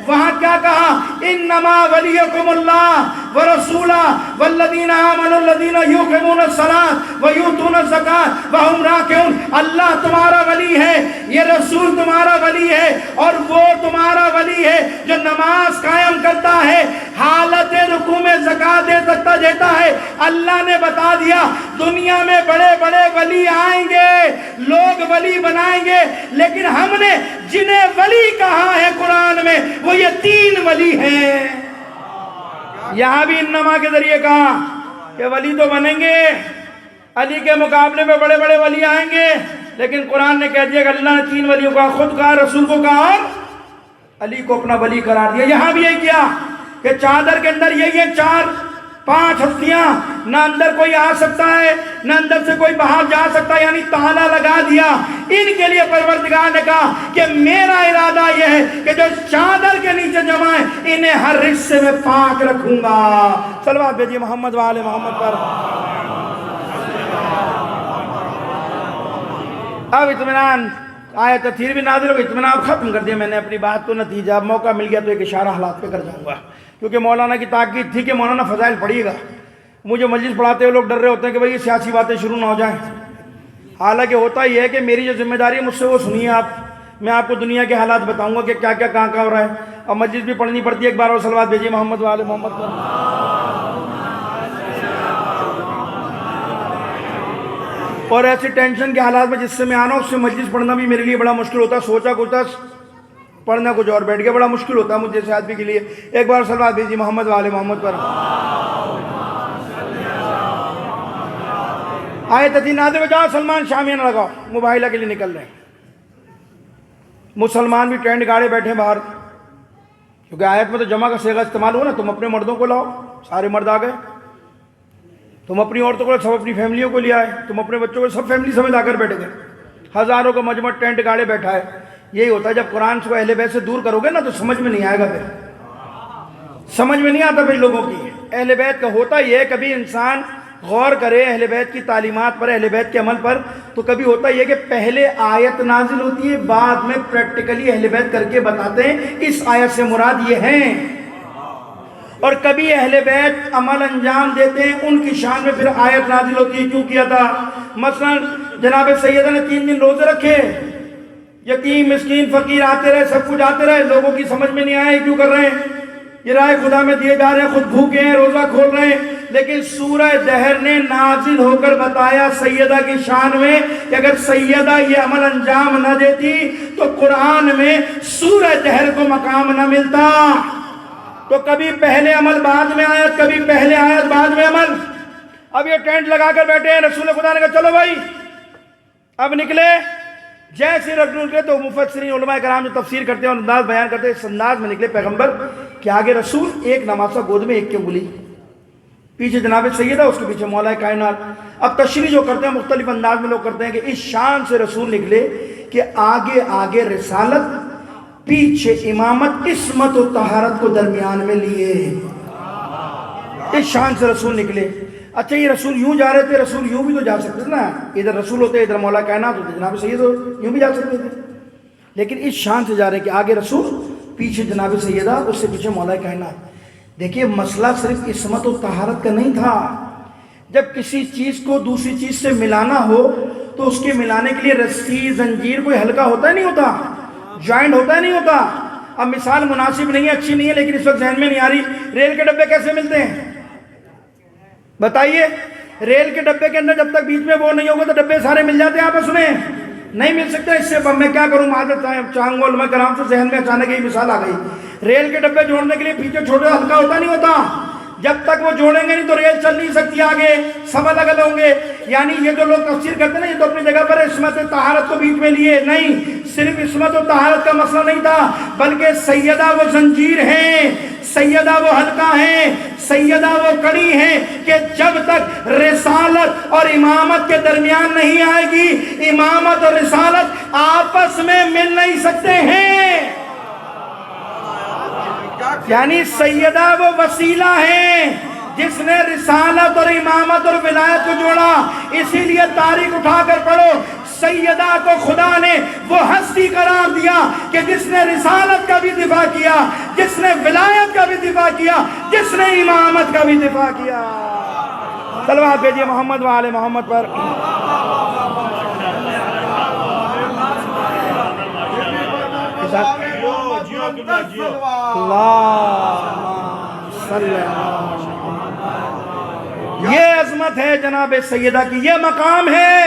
وہاں کیا کہا؟ انما ولیکم اللہ ورسولہ والذین آمنوا الذین یقیمون الصلاۃ ویؤتون الزکاۃ وہم راکعون۔ اللہ تمہارا ولی ہے، یہ رسول تمہارا ولی ہے، اور وہ تمہارا ولی ہے جو نماز قائم کرتا ہے، حالت رکوع میں زکات دے سکتا دیتا ہے۔ اللہ نے بتا دیا دنیا میں بڑے بڑے ولی آئیں گے، لوگ ولی بنائیں گے، لیکن ہم نے جنہیں ولی کہا ہے قرآن میں وہ یہ 3 ولی ہیں۔ یہاں بھی انما کے ذریعے کہا کہ ولی تو بنیں گے، علی کے مقابلے میں بڑے بڑے ولی آئیں گے، لیکن قرآن نے کہہ دیا کہ اللہ نے 3 ولیوں کا خود کہا، رسول کو کہا، اور علی کو اپنا ولی قرار دیا۔ یہاں بھی یہی کیا کہ چادر کے اندر یہی ہے 4-5 ہستیاں، نہ اندر کوئی آ سکتا ہے، نہ اندر سے کوئی باہر جا سکتا ہے، یعنی تالا لگا دیا۔ ان کے لیے پروردگار نے کہا کہ میرا ارادہ یہ ہے کہ جو چادر کے نیچے جمع ہے انہیں ہر حصے میں پاک رکھوں گا۔ صلوات بھیجیے محمد وآل محمد پر۔ اب اطمینان، آیت تطہیر بھی نازل ہو گئی، اطمینان ختم کر دیا میں نے اپنی بات کو، نتیجہ اب موقع مل گیا تو ایک اشارہ حالات پہ کر جاؤں گا، کیونکہ مولانا کی تاکید تھی کہ مولانا فضائل پڑھیے گا۔ مجھے مجلس پڑھاتے ہوئے لوگ ڈر رہے ہوتے ہیں کہ بھئی یہ سیاسی باتیں شروع نہ ہو جائیں، حالانکہ ہوتا یہ ہے کہ میری جو ذمہ داری ہے مجھ سے وہ سنیے آپ، میں آپ کو دنیا کے حالات بتاؤں گا کہ کیا کیا کہاں ہو رہا ہے، اور مجلس بھی پڑھنی پڑتی ہے۔ ایک بار اور صلوات بھیجیے محمد وآل محمد پر۔ اور ایسی ٹینشن کے حالات میں جس سے میں آنا ہوں، اس سے مجلس پڑھنا بھی میرے لیے بڑا مشکل ہوتا ہے، سوچا کچھ تھا پڑھنا کچھ اور، بیٹھ گیا، بڑا مشکل ہوتا ہے مجھے جیسے آدمی کے لیے۔ ایک بار صلوات بھیجیے محمد وآل محمد پر۔ آیت تطہیر نازل ہو جاؤ، سلمان شامیانہ لگاؤ، مباہلہ کے لیے نکل رہے ہیں، مسلمان بھی ٹینٹ گاڑے بیٹھے باہر، کیونکہ آیت میں تو جمع کا صیغہ استعمال ہوا نا، تم اپنے مردوں کو لاؤ، سارے مرد آ گئے، تم اپنی عورتوں کو، سب اپنی فیملیوں کو لے آئے، تم اپنے بچوں کو، سب فیملی سمیت آ کر بیٹھ گئے، ہزاروں کا مجمع ٹینٹ گاڑے بیٹھا ہے۔ یہی ہوتا ہے جب قرآن کو اہل بیت سے دور کرو گے نا تو سمجھ میں نہیں آئے گا، پھر سمجھ میں نہیں آتا پھر لوگوں کی۔ اہل بیت کا ہوتا یہ ہے، کبھی انسان غور کرے اہل بیت کی تعلیمات پر، اہل بیت کے عمل پر، تو کبھی ہوتا یہ کہ پہلے آیت نازل ہوتی ہے، بعد میں پریکٹیکلی اہل بیت کر کے بتاتے ہیں اس آیت سے مراد یہ ہیں، اور کبھی اہل بیت عمل انجام دیتے ہیں، ان کی شان میں پھر آیت نازل ہوتی ہے، کیوں کیا تھا؟ مثلا جناب سیدہ نے 3 دن روزے رکھے، یتیم مسکین فقیر آتے رہے، سب کچھ آتے رہے، لوگوں کی سمجھ میں نہیں آئے کیوں کر رہے ہیں، یہ رائے خدا میں دیے جا رہے ہیں، خود بھوکے ہیں، روزہ کھول رہے ہیں، لیکن سورہ دہر نے نازل ہو کر بتایا سیدہ کی شان میں کہ اگر سیدہ یہ عمل انجام نہ دیتی تو قرآن میں سورہ دہر کو مقام نہ ملتا۔ تو کبھی پہلے عمل بعد میں آیت، کبھی پہلے آیت بعد میں عمل۔ اب یہ ٹینٹ لگا کر بیٹھے ہیں، رسول خدا نے کہا چلو بھائی اب نکلے، جیسے رسول نکلے تو مفسرین علماء کرام جو تفسیر کرتے ہیں اور انداز بیان کرتے ہیں، اس انداز میں نکلے پیغمبر کہ آگے رسول، ایک نمازہ گود میں، ایک کی انگلی، پیچھے جناب سیدہ، اس کے پیچھے مولا کائنات۔ اب تشریح جو کرتے ہیں مختلف انداز میں لوگ کرتے ہیں کہ اس شان سے رسول نکلے کہ آگے آگے رسالت، پیچھے امامت، عصمت و طہارت کو درمیان میں لیے، اس شان سے رسول نکلے۔ اچھا یہ رسول یوں جا رہے تھے، رسول یوں بھی تو جا سکتے تھے نا، ادھر رسول ہوتے ادھر مولا کائنات ہوتے، جناب سید یوں بھی جا سکتے تھے، لیکن اس شان سے جا رہے کہ آگے رسول، پیچھے جناب سیدہ، اس سے پیچھے مولا کائنات۔ دیکھیے مسئلہ صرف عصمت و طہارت کا نہیں تھا، جب کسی چیز کو دوسری چیز سے ملانا ہو تو اس کے ملانے کے لیے رسی زنجیر کوئی ہلکا ہوتا ہے نہیں ہوتا، جوائنٹ ہوتا ہے نہیں ہوتا۔ اب مثال مناسب نہیں ہے، اچھی نہیں ہے، لیکن اس وقت ذہن میں نہیں آ رہی، ریل کے ڈبے کیسے ملتے ہیں بتائیے؟ ریل کے ڈبے کے اندر جب تک بیچ میں وہ نہیں ہوگا تو ڈبے سارے مل جاتے ہیں آپس میں؟ نہیں مل سکتے۔ اس سے میں کیا کروں، معذرت چاہوں گا، علماء کرام سے ذہن میں اچانک یہ مثال آ گئی، ریل کے ڈبے جوڑنے کے لیے پیچھے چھوٹا ہلکا ہوتا نہیں ہوتا، جب تک وہ جوڑیں گے نہیں تو ریل چل نہیں سکتی، آگے سب الگ الگ ہوں گے۔ یعنی یہ جو لوگ تفسیر کرتے ہیں نا، یہ تو اپنی جگہ پر عصمت طہارت کو بیچ میں لیے، نہیں، صرف عصمت و طہارت کا مسئلہ نہیں تھا، بلکہ سیدہ وہ زنجیر ہیں، سیدہ وہ حلقہ ہیں، سیدہ وہ کڑی ہیں کہ جب تک رسالت اور امامت کے درمیان نہیں آئے گی، امامت اور رسالت آپس میں مل نہیں سکتے ہیں۔ یعنی سیدہ وہ وسیلہ ہیں جس نے رسالت اور امامت اور ولایت کو جوڑا۔ اسی لیے تاریخ اٹھا کر پڑھو، سیدہ کو خدا نے وہ ہستی قرار دیا کہ جس نے رسالت کا بھی دفاع کیا، جس نے ولایت کا بھی دفاع کیا، جس نے امامت کا بھی دفاع کیا۔ صلوات بھیجیے محمد و آل محمد پر۔ یہ عظمت ہے جناب سیدہ کی، یہ مقام ہے،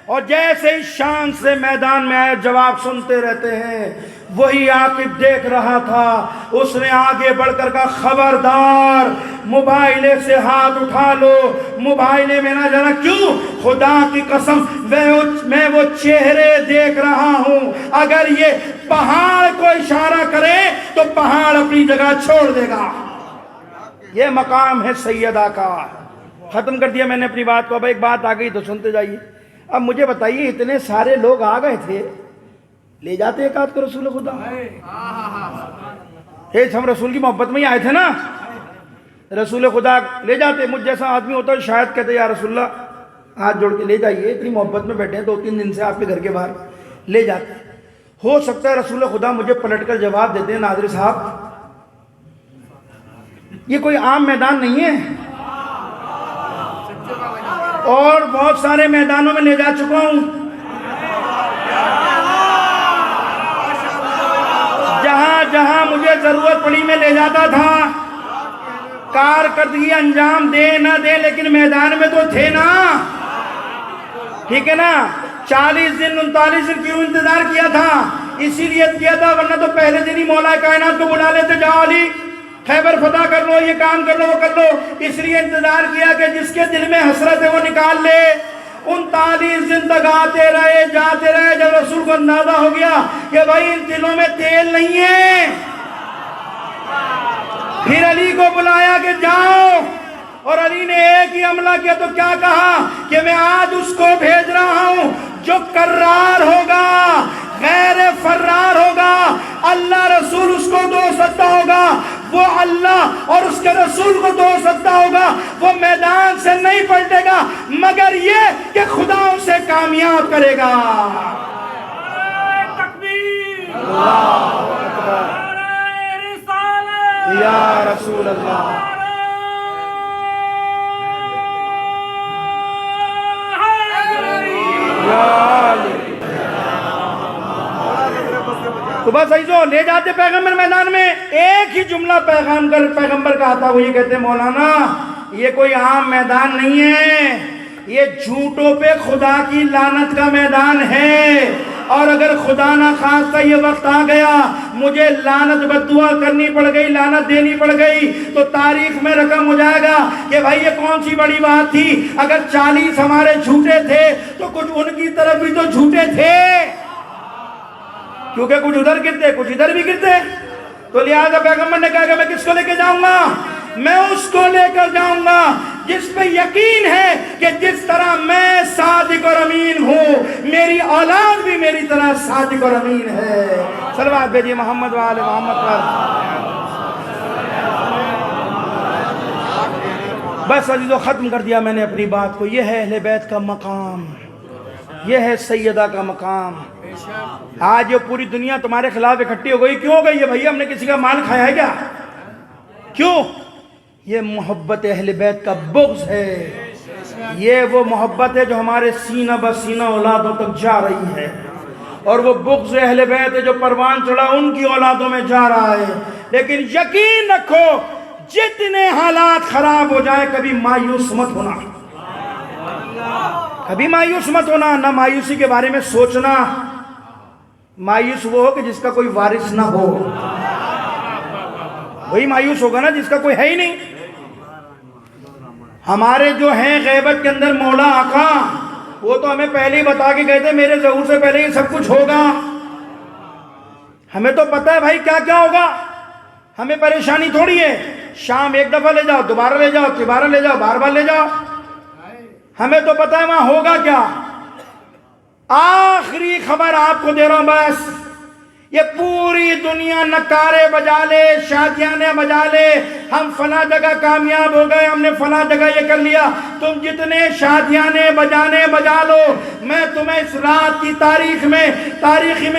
اور جیسے اس شان سے میدان میں آئے جواب سنتے رہتے ہیں۔ وہی عاقب دیکھ رہا تھا، اس نے آگے بڑھ کر کہا خبردار، موبائلے سے ہاتھ اٹھا لو، موبائلے میں نہ جانا۔ کیوں؟ خدا کی قسم میں وہ چہرے دیکھ رہا ہوں، اگر یہ پہاڑ کو اشارہ کرے تو پہاڑ اپنی جگہ چھوڑ دے گا۔ یہ مقام ہے سیدہ کا۔ ختم کر دیا میں نے اپنی بات کو، اب ایک بات آ گئی تو سنتے جائیے۔ اب مجھے بتائیے، اتنے سارے لوگ آ گئے تھے، لے جاتے ایک آدھ کو رسول خدا؟ ہم رسول کی محبت میں ہی آئے تھے نا، رسول خدا لے جاتے۔ مجھ جیسا آدمی ہوتا ہے شاید کہتے یا رسول اللہ ہاتھ جوڑ کے لے جائیے، اتنی محبت میں بیٹھے ہیں 2-3 دن سے آپ کے گھر کے باہر، لے جاتے۔ ہو سکتا ہے رسول خدا مجھے پلٹ کر جواب دیتے ہیں، ناظر صاحب یہ کوئی عام میدان نہیں ہے، اور بہت سارے میدانوں میں لے جا چکا ہوں، جہاں جہاں مجھے ضرورت پڑی میں لے جاتا تھا۔ کارکردگی انجام دے نہ دے لیکن میدان میں تو تھے نا، ٹھیک ہے نا۔ 40 دن 39 دن کیوں انتظار کیا تھا؟ اسی لیے کیا تھا، ورنہ تو پہلے دن ہی مولا کائنات کو بلا لیتے، جاؤ علی خیبر فتح کر لو، یہ کام کر لو، وہ کر لو۔ اس لیے انتظار کیا کہ جس کے دل میں حسرت ہے وہ نکال لے۔ 39 دن تک آتے رہے، جاتے رہے، جب رسول کو اندازہ ہو گیا کہ بھائی ان دلوں میں تیل نہیں ہے، پھر علی کو بلایا کہ جاؤ، اور علی نے ایک ہی عملہ کیا تو کیا کہا کہ میں آج اس کو بھیج رہا ہوں جو کرار ہوگا، غیر فرار ہوگا، اللہ رسول اس کو دو سکتا ہوگا، وہ اللہ اور اس کے رسول کو دو سکتا ہوگا، وہ میدان سے نہیں پلٹے گا مگر یہ کہ خدا اسے کامیاب کرے گا۔ تکبیر، اللہ اکبر، رسالت، یا رسول اللہ۔ تو بس ایسو لے جاتے پیغمبر میدان میں، ایک ہی جملہ پیغمبر کا آتا، وہ یہ کہتے مولانا یہ کوئی عام میدان نہیں ہے، یہ جھوٹوں پہ خدا کی لعنت کا میدان ہے، اور اگر خدا نہ خواستہ یہ وقت آ گیا مجھے لعنت بددعا کرنی پڑ گئی، لعنت دینی پڑ گئی، تو تاریخ میں رقم ہو جائے گا کہ بھائی یہ کون سی بڑی بات تھی۔ اگر 40 ہمارے جھوٹے تھے تو کچھ ان کی طرف بھی تو جھوٹے تھے، کیونکہ کچھ ادھر گرتے کچھ ادھر بھی گرتے. تو لہذا پیغمبر نے کہا کہ میں کس کو لے کے جاؤں گا؟ میں اس کو لے کر جاؤں گا جس پہ یقین ہے کہ جس طرح میں صادق اور امین ہوں میری اولاد بھی میری طرح صادق اور امین ہے. صلوات بھیجیے محمد و آل محمد پر. بس عزیزو ختم کر دیا میں نے اپنی بات کو. یہ ہے اہل بیت کا مقام, یہ ہے سیدہ کا مقام. آج یہ پوری دنیا تمہارے خلاف اکٹھی ہو گئی. کیوں ہو گئی ہے بھائی؟ ہم نے کسی کا مال کھایا ہے کیا؟ کیوں؟ یہ محبت اہل بیت کا بغض ہے. یہ وہ محبت ہے جو ہمارے سینہ بسینہ اولادوں تک جا رہی ہے, اور وہ بغض اہل بیت ہے جو پروان چڑھا ان کی اولادوں میں جا رہا ہے. لیکن یقین رکھو جتنے حالات خراب ہو جائیں کبھی مایوس مت ہونا, کبھی مایوس مت ہونا. نہ مایوسی کے بارے میں سوچنا. مایوس وہ ہو کہ جس کا کوئی وارث نہ ہو, وہی مایوس ہوگا نا جس کا کوئی ہے ہی نہیں. ہمارے جو ہیں غیبت کے اندر مولا آقا, وہ تو ہمیں پہلے ہی بتا کے گئے تھے میرے ظہور سے پہلے یہ سب کچھ ہوگا. ہمیں تو پتہ ہے بھائی کیا کیا ہوگا. ہمیں پریشانی تھوڑی ہے. شام ایک دفعہ لے جاؤ, دوبارہ لے جاؤ, دوبارہ لے جاؤ, بار بار لے جاؤ. ہمیں تو پتہ ہے وہاں ہوگا کیا. آخری خبر آپ کو دے رہا ہوں بس. یہ پوری دنیا نکارے بجا لے, شادیانے بجا لے, ہم فلاں جگہ کامیاب ہو گئے, ہم نے فلاں جگہ یہ کر لیا. تم جتنے شادیانے بجانے بجا لو, میں تمہیں اس رات کی تاریخ میں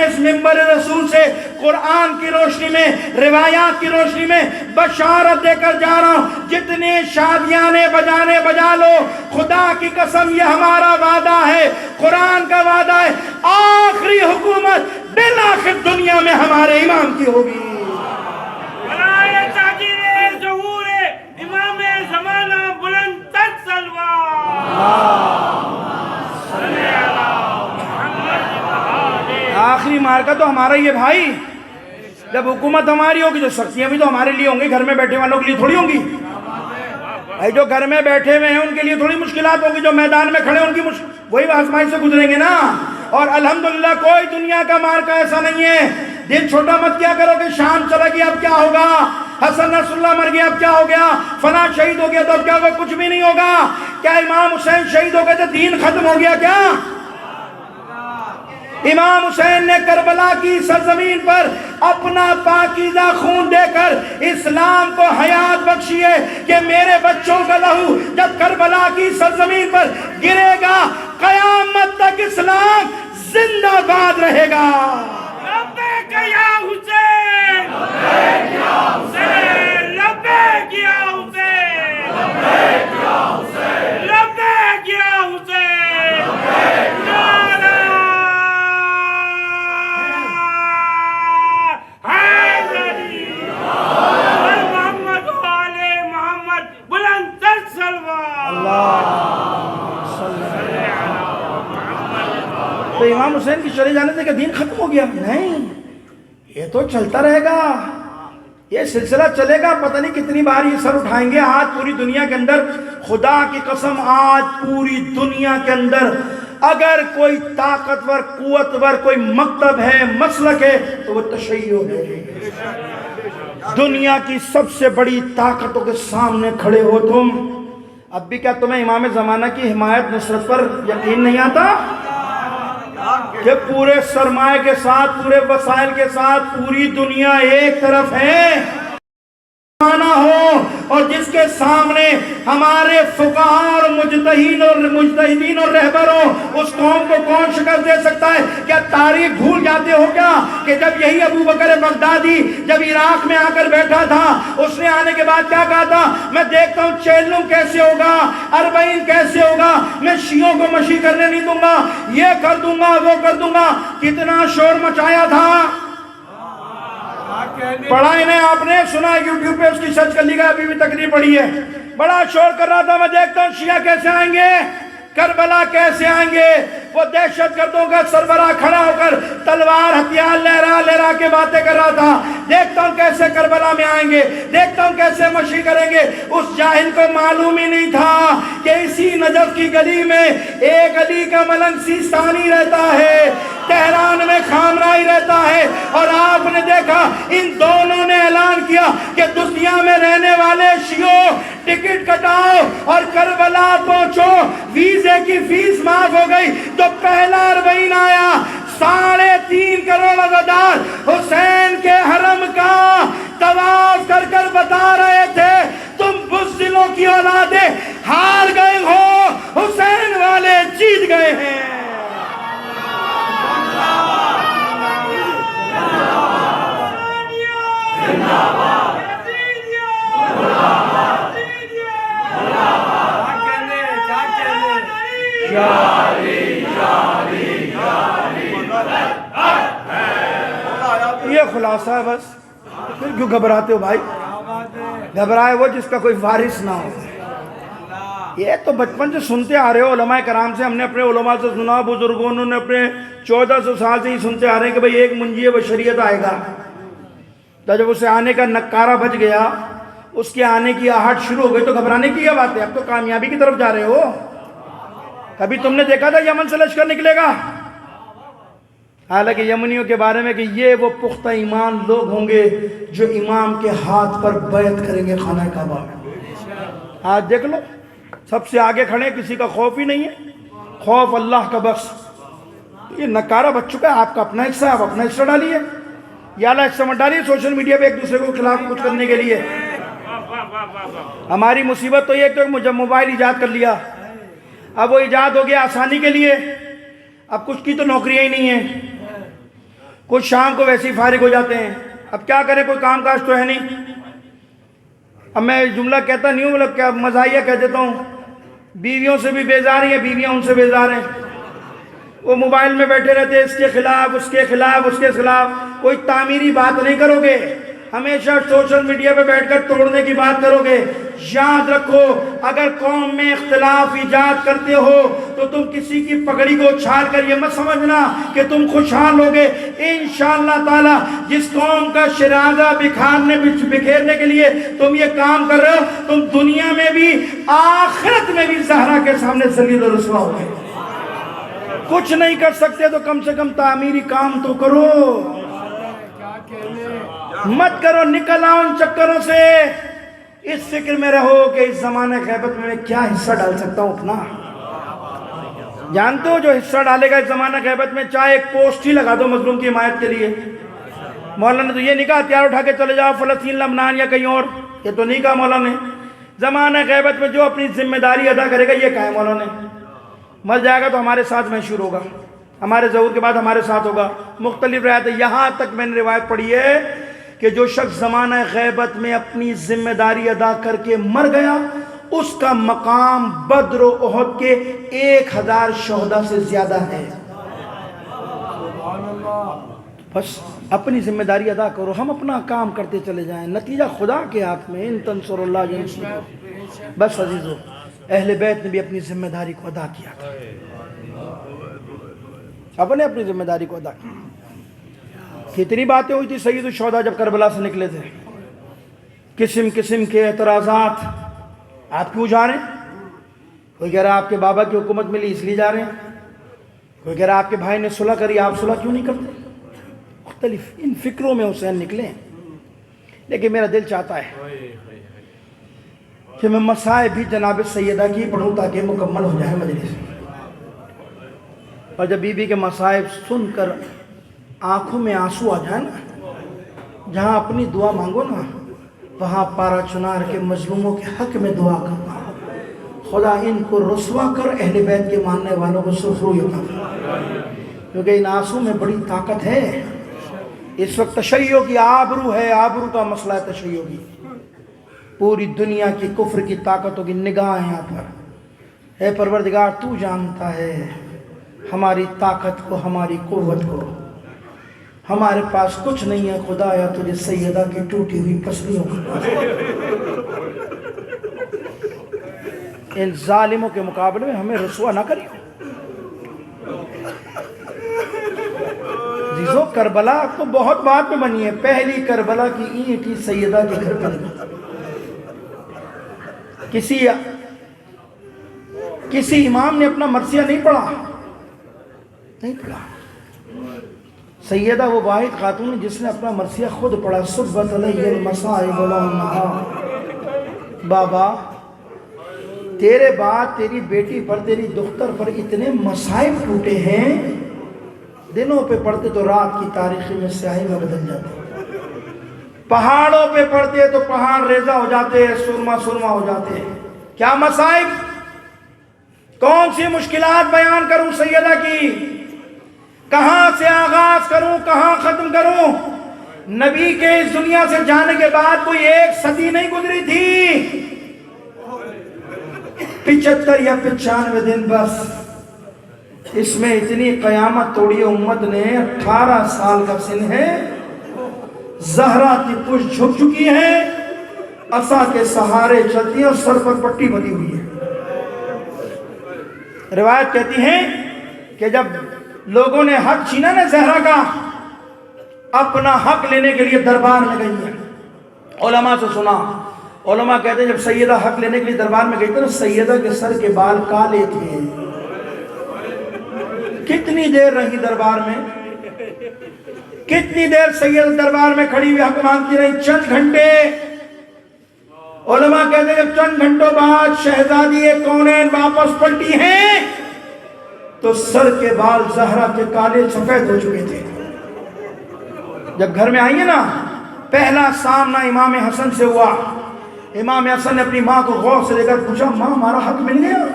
اس منبر رسول سے قرآن کی روشنی میں, روایات کی روشنی میں بشارت دے کر جا رہا ہوں. جتنے شادیانے بجانے بجا لو, خدا کی قسم یہ ہمارا وعدہ ہے, قرآن کا وعدہ ہے, آخری حکومت بالآخر دنیا میں ہمارے امام کی ہوگی. برائے تاجر ظہور امام زمانہ بلند تر سلوات. آخری مارکا تو ہمارا ہی ہے بھائی. جب حکومت ہماری ہوگی تو سختیاں بھی تو ہمارے لیے ہوں گی, گھر میں بیٹھے والوں کے لیے تھوڑی ہوں گی. بھائی جو گھر میں بیٹھے ہوئے ہیں ان کے لیے تھوڑی مشکلات ہوگی, جو میدان میں کھڑے ہیں ان کی وہی آزمائش سے گزریں گے نا. اور الحمدللہ کوئی دنیا کا مارکا ایسا نہیں ہے. دل چھوٹا مت کیا کرو کہ شام چلا گیا اب کیا ہوگا, حسن نصر اللہ مر گیا اب کیا ہو گیا, فلاں شہید ہو گیا تو اب کیا ہوگا. کچھ بھی نہیں ہوگا. کیا امام حسین شہید ہو گئے تو دین ختم ہو گیا کیا؟ امام حسین نے کربلا کی سرزمین پر اپنا پاکیزہ خون دے کر اسلام کو حیات بخشی ہے کہ میرے بچوں کا لہو جب کربلا کی سرزمین پر گرے گا قیامت تک اسلام زندہ باد رہے گا. لبیک یا حسین, لبیک یا حسین, لبیک یا حسین, لبیک یا حسین, لبیک یا حسین, نعرہ حیدری محمد و آل محمد بلند تر سلوات. تو امام حسین کی چلے جانے سے کہ دین ختم ہو گیا؟ نہیں, یہ تو چلتا رہے گا, یہ سلسلہ چلے گا. پتہ نہیں کتنی بار یہ سر اٹھائیں گے. آج پوری دنیا کے اندر, خدا کی قسم آج پوری دنیا کے اندر اگر کوئی طاقتور قوتور کوئی مکتب ہے, مسلک ہے, تو وہ تشیع ہے. دنیا کی سب سے بڑی طاقتوں کے سامنے کھڑے ہو تم. اب بھی کیا تمہیں امام زمانہ کی حمایت نصرت پر یقین نہیں آتا کہ پورے سرمایہ کے ساتھ, پورے وسائل کے ساتھ پوری دنیا ایک طرف ہے ہو, اور جس کے سامنے ہمارے فقہاء اور مجتہدین اور رہبروں, اس قوم کو کون شکست دے سکتا ہے؟ کیا تاریخ بھول جاتے ہو کیا کہ جب یہی ابو بکر بغدادی جب عراق میں آ کر بیٹھا تھا, اس نے آنے کے بعد کیا کہا تھا؟ میں دیکھتا ہوں چیلنم کیسے ہوگا, اربعین کیسے ہوگا, میں شیعوں کو مشی کرنے نہیں دوں گا, یہ کر دوں گا, وہ کر دوں گا. کتنا شور مچایا تھا. پڑھا انہیں آپ نے, سنا یوٹیوب پہ اس کی سرچ کر لی گا, ابھی بھی تقریر پڑھی ہے. بڑا شور کر رہا تھا, میں دیکھتا ہوں شیعہ کیسے آئیں گے, کربلا کیسے آئیں گے. وہ دہشت گردوں کا سربراہ کھڑا ہو کر تلوار ہتھیار لہرا کے باتیں کر رہا تھا. دیکھتا ہوں کیسے کربلا میں آئیں گے, دیکھتا ہوں کیسے مشی کریں گے. اس جاہل کو معلوم ہی نہیں تھا کہ اسی نجف کی گلی میں ایک علی کا ملنگ سیستانی رہتا ہے, تہران میں خامرائی رہتا ہے, اور آپ نے دیکھا ان دونوں نے اعلان کیا کہ دنیا میں رہنے والے شیعوں ٹکٹ کٹاؤ اور کربلا پہنچو، ویزے کی فیس معاف ہو گئی۔ تو پہلا اربعین آیا، 3.5 کروڑ عزادار حسین کے حرم کا طواف کر کر بتا رہے تھے تم بزدلوں کی اولادیں ہار گئے ہو، حسین والے جیت گئے ہیں۔ یہ خلاصہ ہے بس، پھر کیوں گھبراتے ہو بھائی؟ گھبرائے وہ جس کا کوئی وارث نہ ہو۔ یہ تو بچپن سے سنتے آ رہے ہو علماء کرام سے، ہم نے اپنے علماء سے سنا، بزرگوں نے اپنے 1400 سال سے ہی سنتے آ رہے ہیں کہ بھئی ایک منجی بشریت آئے گا۔ تو جب اسے آنے کا نکارہ بج گیا، اس کے آنے کی آہٹ شروع ہو گئی، تو گھبرانے کی کیا بات ہے؟ اب تو کامیابی کی طرف جا رہے ہو۔ کبھی تم نے دیکھا تھا یمن سے لشکر نکلے گا؟ حالانکہ یمنیوں کے بارے میں کہ یہ وہ پختہ ایمان لوگ ہوں گے جو امام کے ہاتھ پر بیعت کریں گے خانہ کعبہ میں۔ آج دیکھ لو، سب سے آگے کھڑے، کسی کا خوف ہی نہیں ہے، خوف اللہ کا بخش۔ یہ نکارہ بچ چکا ہے، آپ کا اپنا حصہ ہے، آپ اپنا حصہ ڈالیے، یا اللہ حصہ مت ڈالیے سوشل میڈیا پہ ایک دوسرے کو خلاف کچھ کرنے کے لیے۔ ہماری مصیبت تو یہ کہ جب موبائل ایجاد کر لیا، اب وہ ایجاد ہو گیا آسانی کے لیے، اب کچھ کی تو نوکریاں ہی نہیں ہیں، کچھ شام کو ویسے ہی فارغ ہو جاتے ہیں، اب کیا کریں، کوئی کام کاج تو ہے نہیں۔ اب میں جملہ کہتا نہیں ہوں، مطلب کیا مزاحیہ کہہ دیتا ہوں، بیویوں سے بھی بیزار ہیں، بیویاں ان سے بیزار ہیں، وہ موبائل میں بیٹھے رہتے ہیں، اس کے خلاف، اس کے خلاف، اس کے خلاف، کوئی تعمیری بات نہیں کرو گے، ہمیشہ سوشل میڈیا پہ بیٹھ کر توڑنے کی بات کرو گے۔ یاد رکھو، اگر قوم میں اختلاف ایجاد کرتے ہو تو تم کسی کی پگڑی کو چھاڑ کر یہ مت سمجھنا کہ تم خوشحال ہوگے۔ انشاءاللہ تعالی جس قوم کا شرازہ بکھیرنے کے لیے تم یہ کام کر رہے ہو، تم دنیا میں بھی آخرت میں بھی زہرا کے سامنے ذلیل و رسوا ہوگے۔ کچھ نہیں کر سکتے تو کم سے کم تعمیری کام تو کرو، مت کرو نکل آؤ ان چکروں سے۔ اس فکر میں رہو کہ اس زمانہ غیبت میں کیا حصہ ڈال سکتا ہوں اپنا۔ جانتے ہو جو حصہ ڈالے گا اس زمانہ غیبت میں، چاہے ایک پوسٹ ہی لگا دو مظلوم کی حمایت کے لیے۔ مولانا نے تو یہ نہیں کہا ہتھیار اٹھا کے چلے جاؤ فلسطین، لبنان یا کہیں اور، یہ تو نہیں کہا مولانا نے۔ زمانہ غیبت میں جو اپنی ذمہ داری ادا کرے گا، یہ کہا ہے مولانا نے، مر جائے گا تو ہمارے ساتھ محشور ہوگا، ہمارے ظہور کے بعد ہمارے ساتھ ہوگا۔ مختلف روایتیں، یہاں تک میں نے روایت پڑھی ہے کہ جو شخص زمانہ غیبت میں اپنی ذمہ داری ادا کر کے مر گیا، اس کا مقام بدر و احد کے 1000 شہداء سے زیادہ ہے۔ بس اپنی ذمہ داری ادا کرو، ہم اپنا کام کرتے چلے جائیں، نتیجہ خدا کے ہاتھ میں، ان تنصر اللہ ینصرکم۔ بس عزیزو، اہل بیت نے بھی اپنی ذمہ داری کو ادا کیا تھا، اپنے اپنی ذمہ داری کو ادا کیا۔ کتنی باتیں ہوئی تھی سید الشہداء جب کربلا سے نکلے تھے، قسم قسم کے اعتراضات۔ آپ کیوں جا رہے ہیں؟ کوئی کہہ رہا آپ کے بابا کی حکومت ملی اس لیے جا رہے ہیں، کوئی کہہ رہا آپ کے بھائی نے صلح کری، آپ صلح کیوں نہیں کرتے؟ مختلف ان فکروں میں حسین نکلے ہیں۔ لیکن میرا دل چاہتا ہے کہ میں مصائب بھی جناب سیدہ کی پڑھوں تاکہ مکمل ہو جائے مجلس۔ اور جب بی بی کے مصائب سن کر آنکھوں میں آنسو آ جائے نا، جہاں اپنی دعا مانگو نا، وہاں پارا چنار کے مظلوموں کے حق میں دعا کرنا، خدا ان کو رسوا کر اہل بیت کے ماننے والوں کو سرخروی عطا فرما، کیونکہ ان آنسو میں بڑی طاقت ہے۔ اس وقت تشیع کی آبرو ہے، آبرو کا مسئلہ ہے تشیع کی۔ پوری دنیا کی کفر کی طاقتوں کی نگاہ ہے یہاں پر۔ اے پروردگار، تو جانتا ہے ہماری طاقت کو، ہماری قوت کو، ہمارے پاس کچھ نہیں ہے خدا، یا تجھے سیدہ کی ٹوٹی ہوئی پسلیوں کو۔ ان ظالموں کے مقابلے میں ہمیں رسوا نہ کریو۔ عزیزو، کربلا تو بہت بعد میں بنی ہے، پہلی کربلا کی اینٹ ہی سیدہ کے گھر پر لگی۔ کسی امام نے اپنا مرثیہ نہیں پڑھا، نہیں پڑھا۔ سیدہ وہ واحد خاتون جس نے اپنا مرثیہ خود پڑھا، صبت علیہ المصائب والنہار۔ بابا تیرے بعد تیری بیٹی پر، تیری دختر پر اتنے مصائب ٹوٹے ہیں، دنوں پہ پڑھتے تو رات کی تاریخی میں سیاہی میں بدل جاتے، پہاڑوں پہ پڑھتے تو پہاڑ ریزہ ہو جاتے، سرما سرما ہو جاتے۔ کیا مصائب، کون سی مشکلات بیان کروں سیدہ کی، کہاں سے آغاز کروں کہاں ختم کروں؟ نبی کے اس دنیا سے جانے کے بعد کوئی ایک صدی نہیں گزری تھی، 75 یا 95 دن بس، اس میں اتنی قیامت توڑی امت نے۔ 18 سال کا سن ہے، زہرا کی پشت جھک چکی ہے، عصا کے سہارے چلتی ہیں اور سر پر پٹی بندھی ہوئی ہے۔ روایت کہتی ہے کہ جب لوگوں نے حق چھینا نا زہرا کا، اپنا حق لینے کے لیے دربار میں گئی ہیں۔ علماء سے سنا، علماء کہتے ہیں جب سیدہ حق لینے کے لیے دربار میں گئی تھی نا، سیدہ کے سر کے بال کالے تھے۔ کتنی دیر رہی دربار میں، کتنی دیر سیدہ دربار میں کھڑی ہوئی حق مانگتی رہی؟ چند گھنٹے۔ علماء کہتے ہیں جب چند گھنٹوں بعد شہزادی کونین واپس پلٹی ہیں تو سر کے بال زہرا کے کالے سفید ہو چکے تھے۔ جب گھر میں آئی ہیں نا، پہلا سامنا امام حسن سے ہوا۔ امام حسن نے اپنی ماں کو غور سے لے کر پوچھا، ماں ہمارا حق مل گیا؟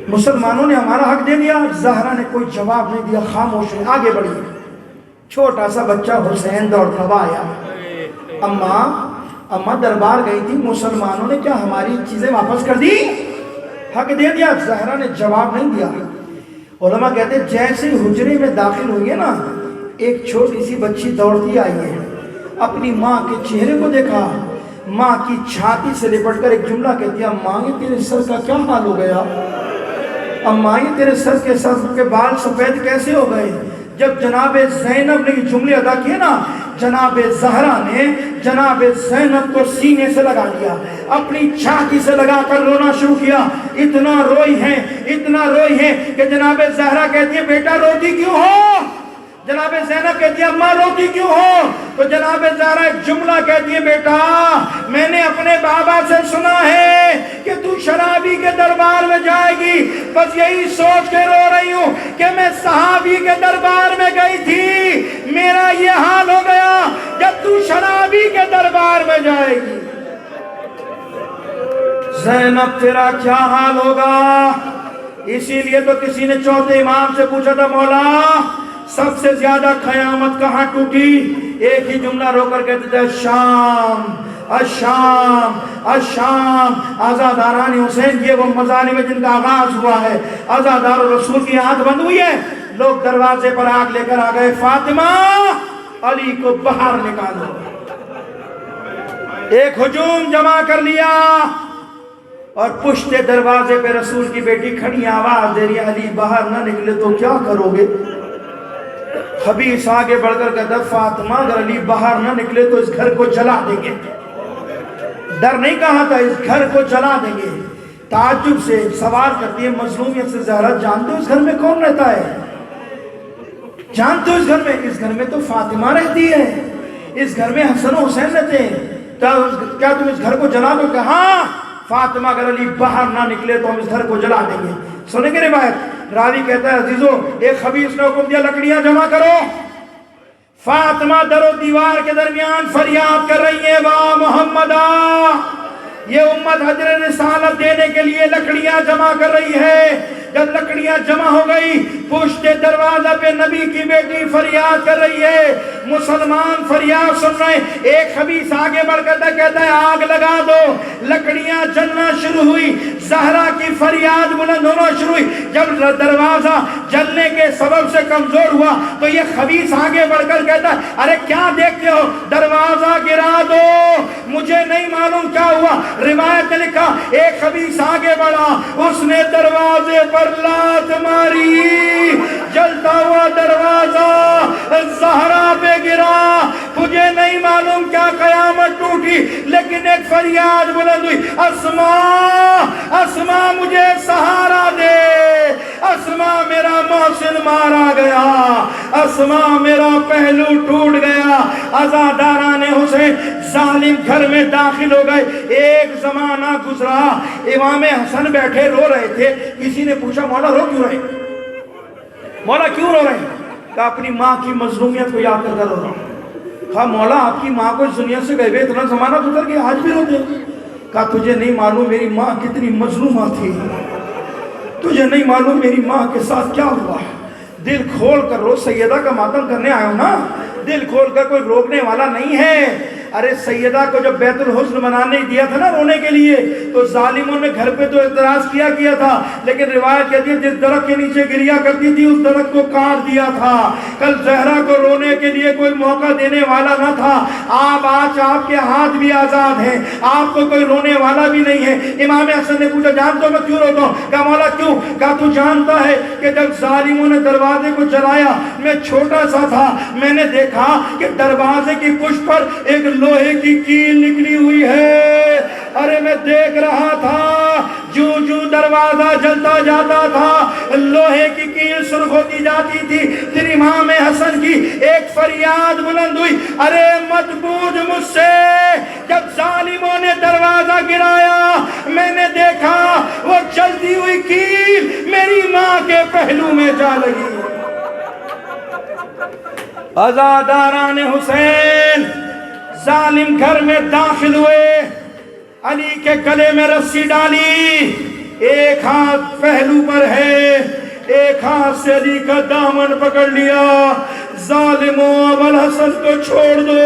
مسلمانوں نے ہمارا حق دے دیا؟ زہرا نے کوئی جواب نہیں دیا، خاموش ہے، آگے بڑھی۔ چھوٹا سا بچہ حسین دوڑتا ہوا آیا، اماں دربار گئی تھی، مسلمانوں نے کیا ہماری چیزیں واپس کر دی؟ حق دے دیا؟ زہرا نے جواب نہیں دیا۔ علماء کہتے ہیں جیسے حجرے میں داخل ہوئی ہے نا، ایک چھوٹی سی بچی دوڑتی آئی ہے، اپنی ماں کے چہرے کو دیکھا، ماں کی چھاتی سے لپٹ کر ایک جملہ کہتی ہے، ماں یہ تیرے سر کا کیا حال ہو گیا؟ اماں یہ تیرے سر کے بال سفید کیسے ہو گئے؟ جب جناب زینب نے یہ جملے ادا کیے نا، جناب زہرا نے جناب زینب کو سینے سے لگا لیا، اپنی چھاتی سے لگا کر رونا شروع کیا۔ اتنا روئی ہے کہ جناب زہرا کہتی ہے، بیٹا روتی کیوں ہو؟ جناب زینب کہتی ہے، اماں روتی کیوں ہو؟ تو جناب زہرا ایک جملہ کہتی ہے، بیٹا میں نے اپنے بابا سے سنا ہے کہ تو شرابی کے دربار میں جائے گی، بس یہی سوچ کے رو رہی ہوں کہ میں صحابی کے دربار میں گئی تھی، میرا یہ حال ہو گیا، جب تو شرابی کے دربار میں جائے گی زینب تیرا کیا حال ہوگا؟ اسی لیے تو کسی نے چوتھے امام سے پوچھا تھا، مولا سب سے زیادہ قیامت کہاں ٹوٹی؟ ایک ہی جملہ رو کر کہتے تھے، الشام الشام الشام۔ آزاداران حسین، یہ وہ مظالم جن کا آغاز ہوا ہے، آزادار رسول کی آنکھ بند ہوئی ہے، لوگ دروازے پر آگ لے کر آ گئے، فاطمہ علی کو باہر نکالو۔ ایک ہجوم جمع کر لیا اور پشت دروازے پہ رسول کی بیٹی کھڑی آواز دے رہی ہے، علی باہر نہ نکلے تو کیا کرو گے؟ خبیث آگے بڑھ کر کہتا، فاطمہ اگر علی باہر نہ نکلے تو اس گھر کو جلا دیں گے۔ ڈر نہیں کہا تھا، اس گھر کو جلا دیں گے۔ تعجب سے سوال کرتی ہے مظلومیت سے، زہرا جانتے ہو اس گھر میں کون رہتا ہے؟ جانتے ہو اس گھر میں تو فاطمہ رہتی ہے، اس گھر میں حسن و حسین رہتے ہیں، کیا تم اس گھر کو جلا دو؟ کہ ہاں، فاطمہ اگر علی باہر نہ نکلے تو ہم اس گھر کو جلا دیں گے۔ سنیں گے روایت، راوی کہتا ہے، عزیزو ایک خبیث نے حکم دیا لکڑیاں جمع کرو۔ فاطمہ در و دیوار کے درمیان فریاد کر رہی ہے، واہ محمدہ، یہ امت حجر رسالت دینے کے لیے لکڑیاں جمع کر رہی ہے۔ جب لکڑیاں جمع ہو گئی، پشت دروازہ پہ نبی کی بیٹی فریاد کر رہی ہے، مسلمان فریاد سن رہے ہیں۔ ایک خبیث آگے بڑھ کر کہتا ہے، آگ لگا دو۔ لکڑیاں جلنا شروع ہوئی، زہرا کی فریاد بلند ہونا شروع ہوئی۔ جب دروازہ جلنے کے سبب سے کمزور ہوا تو یہ خبیث آگے بڑھ کر کہتا ہے، ارے کیا دیکھتے ہو، دروازہ گرا دو، مجھے نہیں معلوم کیا ہوا۔ روایت نے لکھا، ایک خبیث آگے بڑھا، اس نے دروازے پر لات ماری، جلتا ہوا دروازہ زہرا پہ گرا۔ مجھے نہیں معلوم کیا قیامت ٹوٹی، لیکن ایک فریاد بلند ہوئی، اسماء اسماء مجھے سہارا دے، اسما میرا محسن مارا گیا، اسما میرا پہلو ٹوٹ گیا۔ عزاداران حسین ظالم گھر میں داخل ہو گئے۔ ایک زمانہ گزرا، امام حسن بیٹھے رو رہے تھے، کسی نے پوچھا مولا رو کیوں رہے؟ مولا کیوں رو رہے ہیں؟ کہا اپنی ماں کی مظلومیت کو یاد کر رو رہا ہوں۔ کہا مولا آپ کی ماں کو اس دنیا سے گئے ہوئے اتنا زمانہ گزر گیا، آج بھی روتے ہیں؟ کہا تجھے نہیں معلوم میری ماں کتنی مظلومہ تھی، تجھے نہیں معلوم میری ماں کے ساتھ کیا ہوا۔ دل کھول کر رو، سیدہ کا ماتم کرنے آئے ہو نا، دل کھول کر کوئی روکنے والا نہیں ہے۔ ارے سیدہ کو جب بیت الحسن بنانے دیا تھا نا رونے کے لیے، تو ظالموں نے گھر پہ تو اعتراض کیا تھا، لیکن روایت کہتی ہے جس درخت کے نیچے گریا کرتی تھی اس درخت کو کاٹ دیا تھا۔ کل زہرا کو رونے کے لیے کوئی موقع دینے والا نہ تھا۔ آج آپ کے ہاتھ بھی آزاد ہیں، آپ کو کوئی رونے والا بھی نہیں ہے۔ امام حسن نے پوچھا جانتا ہوں میں کیوں روتا ہوں؟ کہا مولا کیوں؟ کہا تو جانتا ہے کہ جب ظالموں نے دروازے کو جلایا، میں چھوٹا سا تھا، میں نے دیکھا کہ دروازے کی پشت پر ایک لوہے کی کیل نکلی ہوئی ہے۔ ارے میں دیکھ رہا تھا جو دروازہ جلتا جاتا تھا لوہے کی کیل سرخ ہوتی جاتی تھی۔ پھر امام حسن کی ایک فریاد بلند ہوئی، ارے مت پوچھ مجھ سے، جب ظالموں نے دروازہ گرایا میں نے دیکھا وہ جلتی ہوئی کیل میری ماں کے پہلو میں جا لگی۔ عزاداران حسین ظالم گھر میں داخل ہوئے، علی کے گلے میں رسی ڈالی، ایک ہاتھ پہلو پر ہے، ایک ہاتھ سے علی کا دامن پکڑ لیا۔ ظالموں ابوالحسن کو چھوڑ دو،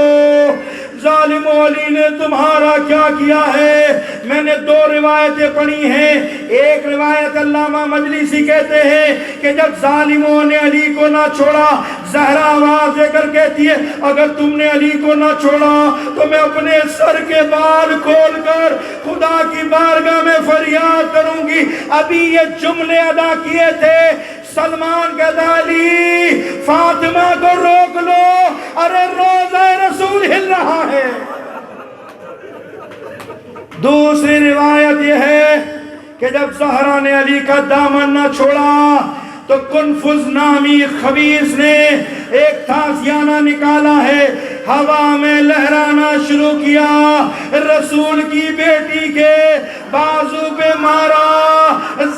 ظالموں علی نے تمہارا کیا کیا ہے؟ میں نے دو روایتیں پڑھی ہیں۔ ایک روایت علامہ مجلسی کہتے ہیں کہ جب ظالموں نے علی کو نہ چھوڑا، زہرا آواز دے کر کہتی ہے اگر تم نے علی کو نہ چھوڑا تو میں اپنے سر کے بال کھول کر خدا کی بارگاہ میں فریاد کروں گی۔ ابھی یہ جملے ادا کیے تھے، سلمان کہتا علی فاطمہ کو روک لو، ارے روزہ رسول ہل رہا ہے۔ دوسری روایت یہ ہے کہ جب زہرا نے علی کا دامن نہ چھوڑا تو کنفذ نامی خبیث نے ایک تازیانہ نکالا ہے، ہوا میں لہرانا شروع کیا، رسول کی بیٹی کے بازو پہ مارا،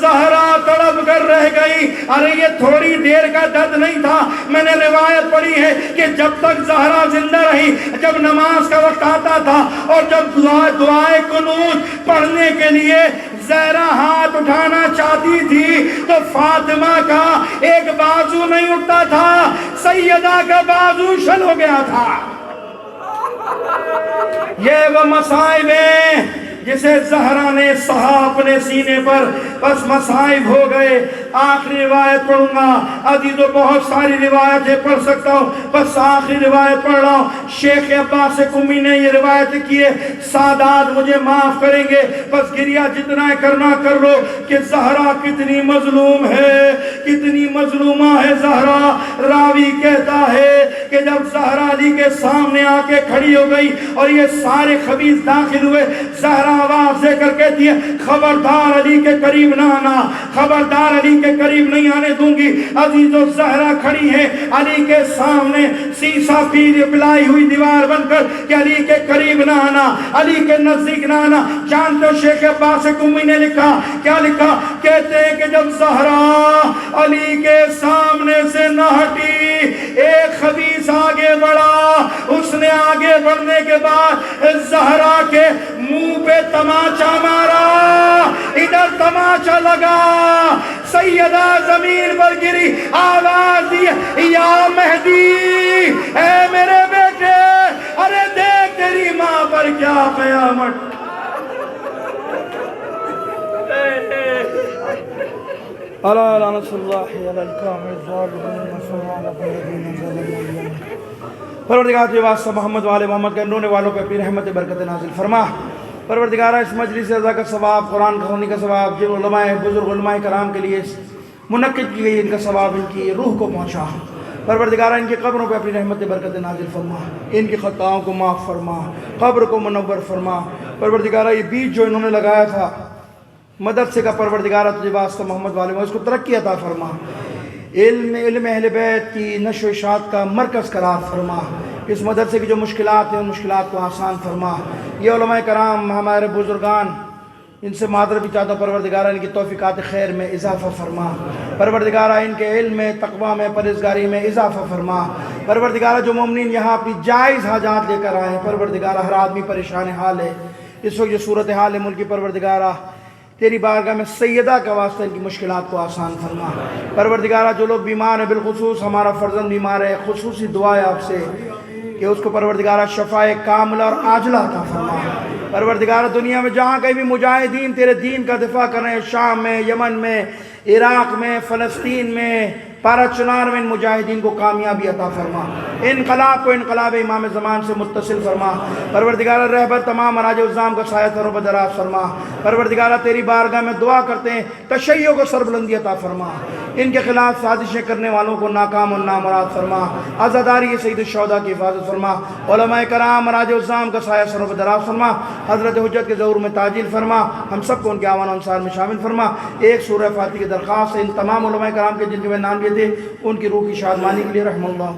زہرا تڑپ کر رہ گئی۔ ارے یہ تھوڑی دیر کا درد نہیں تھا، میں نے روایت پڑھی ہے کہ جب تک زہرا زندہ رہی، جب نماز کا وقت آتا تھا اور جب دعائے قنوت پڑھنے کے لیے زہرا ہاتھ اٹھانا چاہتی تھی تو فاطمہ کا ایک بازو نہیں اٹھتا تھا، سیدہ کا بازو شل ہو گیا تھا۔ یہ وہ مصائب ہیں جسے زہرا نے سہا اپنے سینے پر، بس مصائب ہو گئے۔ آخری روایت پڑھوں گا عزیزو، بہت ساری روایتیں پڑھ سکتا ہوں، بس آخری روایت پڑھ رہا ہوں۔ شیخ عباس قمی نے یہ روایت کی ہے، سادات مجھے معاف کریں گے، بس گریہ جتنا کرنا کر لو کہ زہرا کتنی مظلوم ہے، کتنی مظلومہ ہے زہرا۔ راوی کہتا ہے کہ جب زہرا علی کے سامنے آ کے کھڑی ہو گئی اور یہ سارے خبیث داخل ہوئے، زہرا آواز دے کر کہتی ہے خبردار علی کے قریب نہ آنا، خبردار علی کے قریب نہیں آنے دوں گی۔ عزیزو زہرا کھڑی ہے علی کے سامنے، سیسا پیر پلائی ہوئی دیوار بن کر کہ علی کے قریب نہ آنا، علی کے نزدیک نہ آنا۔ جانتے ہو شیخ عباس قمی نے لکھا کیا لکھا؟ کہتے ہیں کہ جب زہرا علی کے سامنے سے نہ ہٹی، ایک خبیث آگے بڑھا، اس نے آگے بڑھنے کے بعد زہرا کے منہ پہ تماچا مارا، ادھر تماچا لگا، سیدہ زمین پر گری، آواز دی یا مہدی اے میرے بیٹے، ارے دیکھ تیری ماں پر کیا قیامت۔ اللہ لعنت اللہ علی القوم الظالمین۔ پروردگار کے واسطہ محمد والے محمد کے رونے والوں پہ اپنی رحمت برکت نازل فرما۔ پروردگارہ اس مجلس رضا کا ثواب، قرآن کھولنے کا ثواب، جن علماء بزرگ علماء کرام کے لیے منعقد کی گئی ان کا ثواب ان کی روح کو پہنچا۔ پروردگارہ ان کی قبروں پہ اپنی رحمت برکت نازل فرما، ان کی خطاؤں کو معاف فرما، قبر کو منور فرما۔ پروردگارہ یہ بیج جو انہوں نے لگایا تھا مدرسے کا پروردگار تجھے واسطہ محمد والے میں اس کو ترقی عطا فرما، علم اہل بیت کی نشر و اشاعت کا مرکز قرار فرما، اس مدرسے کی جو مشکلات ہیں ان مشکلات کو آسان فرما۔ یہ علماء کرام ہمارے بزرگان، ان سے معذرت بھی چاہتا ہوں پروردگارہ، ان کی توفیقات خیر میں اضافہ فرما، پروردگارہ ان کے علم میں، تقوی میں، پرہیزگاری میں اضافہ فرما، پروردگارہ جو مومنین یہاں اپنی جائز حاجات لے کر آئے ہیں، پروردگارہ ہر آدمی پریشان حال ہے، اس وقت جو صورتحال ہے ملک کی، پروردگارہ تیری بارگاہ میں سیدہ کا واسطہ ان کی مشکلات کو آسان فرما۔ پروردگارہ جو لوگ بیمار ہیں، بالخصوص ہمارا فرزند بیمار ہے، خصوصی دعا ہے آپ سے کہ اس کو پروردگارہ شفاء کاملہ اور عاجلہ عطا فرما۔ پروردگارہ دنیا میں جہاں کہیں بھی مجاہدین تیرے دین کا دفاع کر رہے ہیں، شام میں، یمن میں، عراق میں، فلسطین میں، پارا چنار میں، ان مجاہدین کو کامیابی عطا فرما، انقلاب کو انقلاب امام زمان سے متصل فرما۔ پروردگارہ رہبر تمام اراج الزام کا سایہ سر و بدراز فرما۔ پروردگارہ تیری بارگاہ میں دعا کرتے ہیں تشیع کو سربلندی عطا فرما، ان کے خلاف سازشیں کرنے والوں کو ناکام اور نامراد فرما، عزاداری سید الشہداء کی حفاظت فرما، علماء کرام اراج الزام کا سایہ سر و بدراز فرما، حضرت حجت کے ظہور میں تعجیل فرما، ہم سب کو ان کے آوان و انصار میں شامل فرما۔ ایک سورہ فاتحہ کی درخواست ہے ان تمام علماء کرام کے جن کے میں نام لیے تھے، ان کی روح کی شادمانی کے لیے رحم اللہ۔